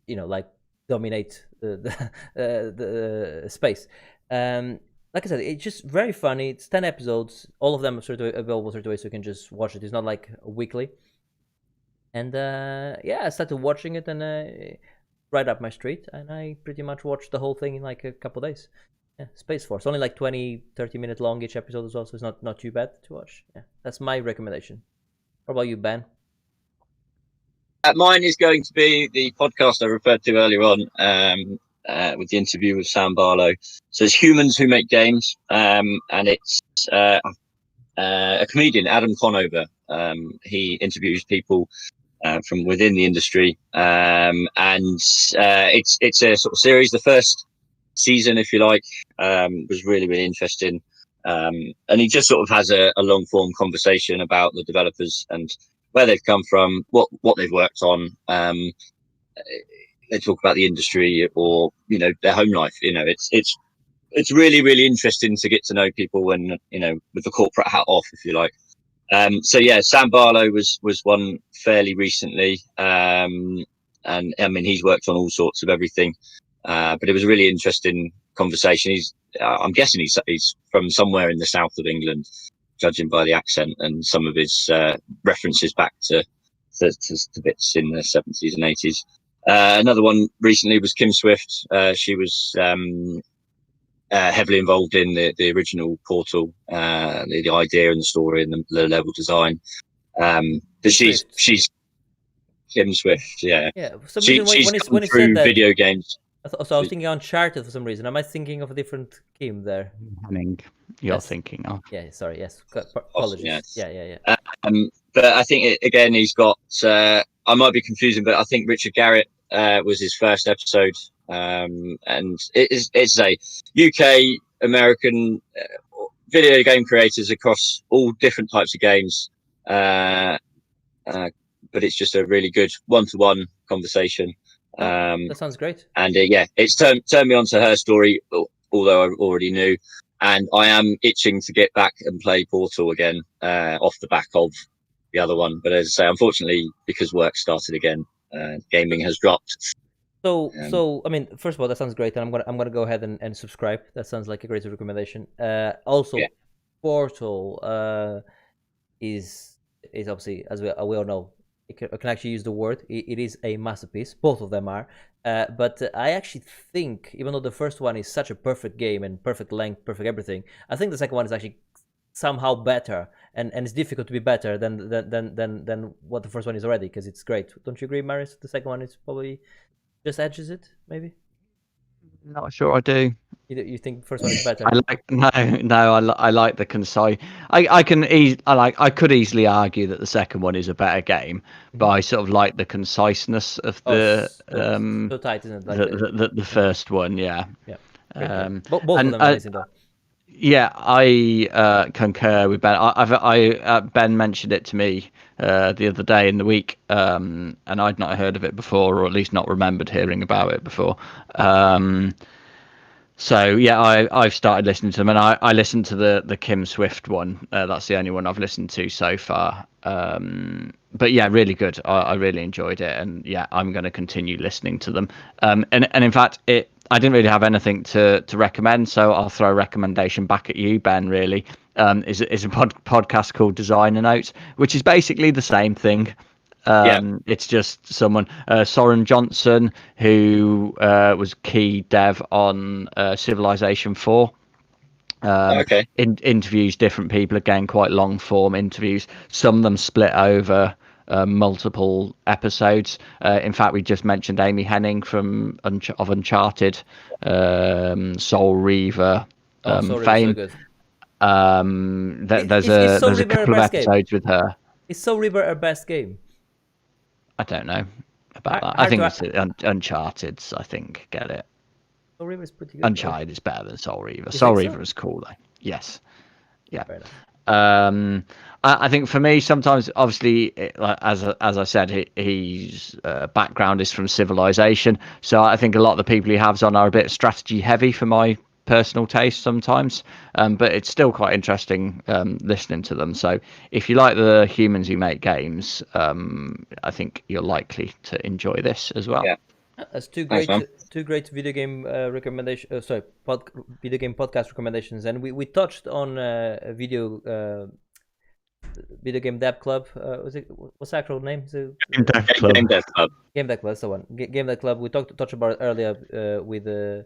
Speaker 1: like dominate the space. Like I said, it's just very funny. It's 10 episodes, all of them are sort of available straight away, so you can just watch it. It's not like weekly. And I started watching it, and right up my street, and I pretty much watched the whole thing in like a couple of days. Yeah, Space Force, only like 20-30 minute long each episode as well, so it's not too bad to watch. Yeah, that's my recommendation. What about you, Ben?
Speaker 2: Mine is going to be the podcast I referred to earlier on, with the interview with Sam Barlow. So it's Humans Who Make Games, and it's a comedian, Adam Conover. He interviews people from within the industry, and it's a sort of series. The first season, if you like, was really interesting, and he just sort of has a long form conversation about the developers and where they've come from, what they've worked on. They talk about the industry or their home life. It's really interesting to get to know people when with the corporate hat off, if you like. So yeah, Sam Barlow was one fairly recently, and I mean he's worked on all sorts of everything, but it was a really interesting conversation. I'm guessing he's from somewhere in the south of England, judging by the accent and some of his references back to bits in the 70s and 80s. Another one recently was Kim Swift. She was heavily involved in the original Portal, the idea and the story and the level design. But she's Kim Swift, yeah.
Speaker 1: Yeah, for some reason when he
Speaker 2: through
Speaker 1: said that,
Speaker 2: video games.
Speaker 1: So I was thinking Uncharted for some reason. Am I thinking of a different Kim there?
Speaker 3: Henning, you're thinking of.
Speaker 1: Yeah, sorry. Yes, apologies. Yeah.
Speaker 2: But I think again he's got. I might be confusing, but I think Richard Garrett was his first episode, and it's a UK American video game creators across all different types of games. But it's just a really good one-to-one conversation.
Speaker 1: That sounds great.
Speaker 2: And it's turned me on to her story, although I already knew. And I am itching to get back and play Portal again, off the back of the other one. But as I say, unfortunately, because work started again, gaming has dropped.
Speaker 1: So I mean, first of all, that sounds great, and I'm gonna go ahead and subscribe. That sounds like a great recommendation. Also, yeah. Portal is obviously, as we all know, I can actually use the word. It is a masterpiece. Both of them are. But I actually think, even though the first one is such a perfect game and perfect length, perfect everything, I think the second one is actually somehow better, and it's difficult to be better than what the first one is already, because it's great. Don't you agree, Marius? The second one is probably just edges it, maybe.
Speaker 3: Not sure I do.
Speaker 1: You think the first one is better?
Speaker 3: I like the concise. I could easily argue that the second one is a better game, but I sort of like the conciseness of the
Speaker 1: so tight, isn't it? Like
Speaker 3: the first one, yeah.
Speaker 1: Yeah. Both of them amazing though.
Speaker 3: Yeah, I concur with Ben. Ben mentioned it to me the other day in the week, and I'd not heard of it before, or at least not remembered hearing about it before. So yeah, I've started listening to them, and I listened to the Kim Swift one. That's the only one I've listened to so far. But yeah, really good. I really enjoyed it, and yeah, I'm going to continue listening to them. And in fact, I didn't really have anything to recommend, so I'll throw a recommendation back at you, Ben. Really, is a podcast called Designer Notes, which is basically the same thing. It's just someone, Soren Johnson, who was key dev on Civilization 4. Interviews different people, again, quite long form interviews. Some of them split over multiple episodes. In fact, we just mentioned Amy Henning from of Uncharted, Soul Reaver fame. There's a couple of episodes with her.
Speaker 1: Is Soul Reaver her best game?
Speaker 3: I don't know. about that. I
Speaker 1: Hard
Speaker 3: think
Speaker 1: to-
Speaker 3: it's Uncharted. I think get it.
Speaker 1: Soul River is pretty good.
Speaker 3: Uncharted is better than Soul Reaver.
Speaker 1: You
Speaker 3: Soul
Speaker 1: think so?
Speaker 3: Reaver is cool though. Yes. Yeah.
Speaker 1: Fair enough.
Speaker 3: I think for me, sometimes, obviously, as I said, his background is from Civilization, so I think a lot of the people he has on are a bit strategy heavy for my personal taste sometimes. But it's still quite interesting listening to them. So if you like the humans who make games, I think you're likely to enjoy this as well.
Speaker 2: Yeah.
Speaker 1: That's two
Speaker 2: Thanks,
Speaker 1: great video game recommendation. Video game podcast recommendations, and we touched on a video game dev club. What's the actual name?
Speaker 3: Game Dev Club.
Speaker 2: Game Dev Club.
Speaker 1: Game Dev Club. That's the one. Game Dev Club. We touched about it earlier with the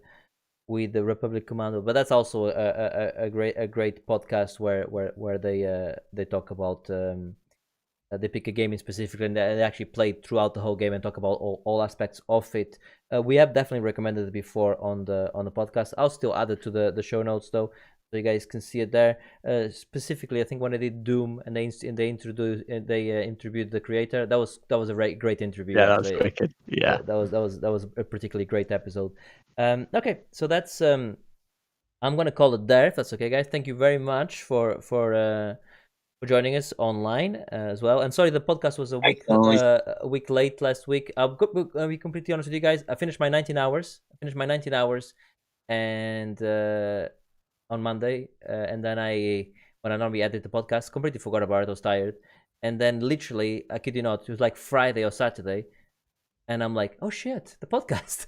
Speaker 1: Republic Commando, but that's also a great podcast where they talk about. They pick a game in specifically, and they actually play throughout the whole game and talk about all aspects of it. We have definitely recommended it before on the podcast. I'll still add it to the show notes though, so you guys can see it there. Specifically, I think when they did Doom and they interviewed the creator, that was a great interview.
Speaker 3: Yeah, that was wicked. Yeah,
Speaker 1: that was a particularly great episode. Okay, so that's I'm gonna call it there. If that's okay, guys. Thank you very much for joining us online as well. And sorry, the podcast was a week late last week. I'll be completely honest with you guys. I finished my 19 hours. And on Monday, and then when I normally edit the podcast, completely forgot about it. I was tired, and then literally, I kid you not, it was like Friday or Saturday. And I'm like, oh shit, the podcast!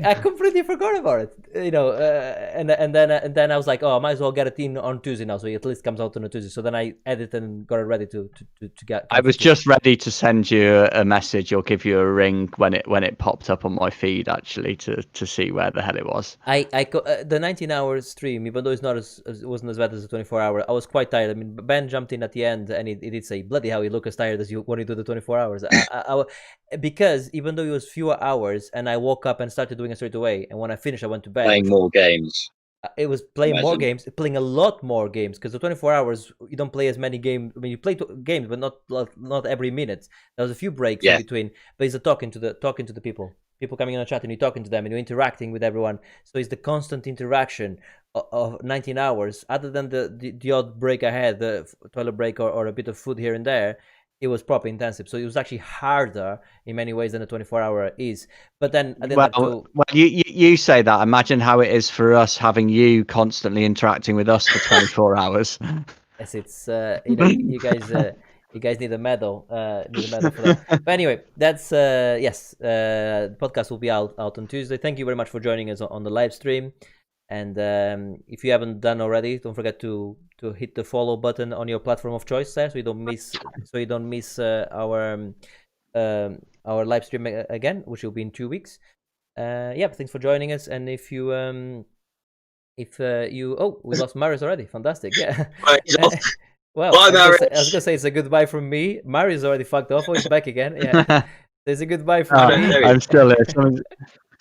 Speaker 1: I completely forgot about it, and then I was like, oh, I might as well get it in on Tuesday now, so it at least comes out on a Tuesday. So then I edited and got it ready to get.
Speaker 3: I was just ready to send you a message or give you a ring when it popped up on my feed, actually, to see where the hell it was.
Speaker 1: The 19-hour stream, even though it's not it wasn't as bad as the 24-hour, I was quite tired. I mean, Ben jumped in at the end and he did say, bloody hell, you look as tired as you when you do the 24 hours. Because even though it was fewer hours, and I woke up and started doing it straight away, and when I finished, I went to bed.
Speaker 2: Playing more games.
Speaker 1: It was playing more games, playing a lot more games, because the 24 hours you don't play as many games. I mean, you play games, but not every minute. There was a few breaks in between, but it's talking to the people coming in a chat, and you're talking to them, and you're interacting with everyone. So it's the constant interaction of 19 hours. Other than the odd break I had, the toilet break or a bit of food here and there, it was proper intensive. So it was actually harder in many ways than a 24-hour is. But then I didn't
Speaker 3: well, you say that. Imagine how it is for us having you constantly interacting with us for 24 hours.
Speaker 1: Yes, it's you guys need a medal. Need a medal for that. But anyway, that's yes. The podcast will be out on Tuesday. Thank you very much for joining us on the live stream. And if you haven't done already, don't forget to hit the follow button on your platform of choice there, so you don't miss our live stream again, which will be in 2 weeks. Thanks for joining us. And if you we lost Marius already. Fantastic. Yeah. Well, I was gonna say it's a goodbye from me. Marius already fucked off. Oh, he's back again. Yeah. There's a goodbye from me.
Speaker 3: I'm still here.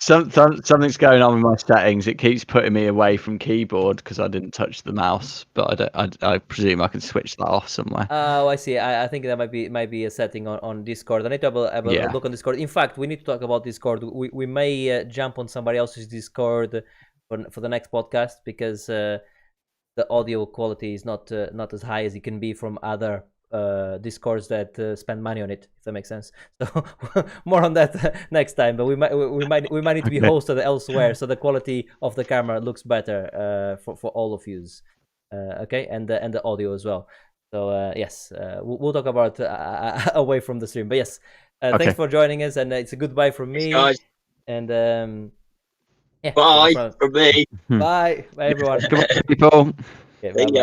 Speaker 3: Something's going on with my settings. It keeps putting me away from keyboard because I didn't touch the mouse, but I presume I can switch that off somewhere.
Speaker 1: Oh, I see. I think that might be a setting on Discord. I need to have a look on Discord. In fact, we need to talk about Discord. We may jump on somebody else's Discord for the next podcast, because the audio quality is not as high as it can be from other Discords that spend money on it, if that makes sense. So more on that next time. But we might need to be hosted elsewhere, so the quality of the camera looks better for all of you. Okay, and the audio as well. So yes, we'll talk about away from the stream. But yes, thanks for joining us, and it's a goodbye from me.
Speaker 2: Thanks, guys.
Speaker 1: And
Speaker 2: bye from me.
Speaker 1: Bye everyone.
Speaker 3: Goodbye, people.
Speaker 1: Okay, bye.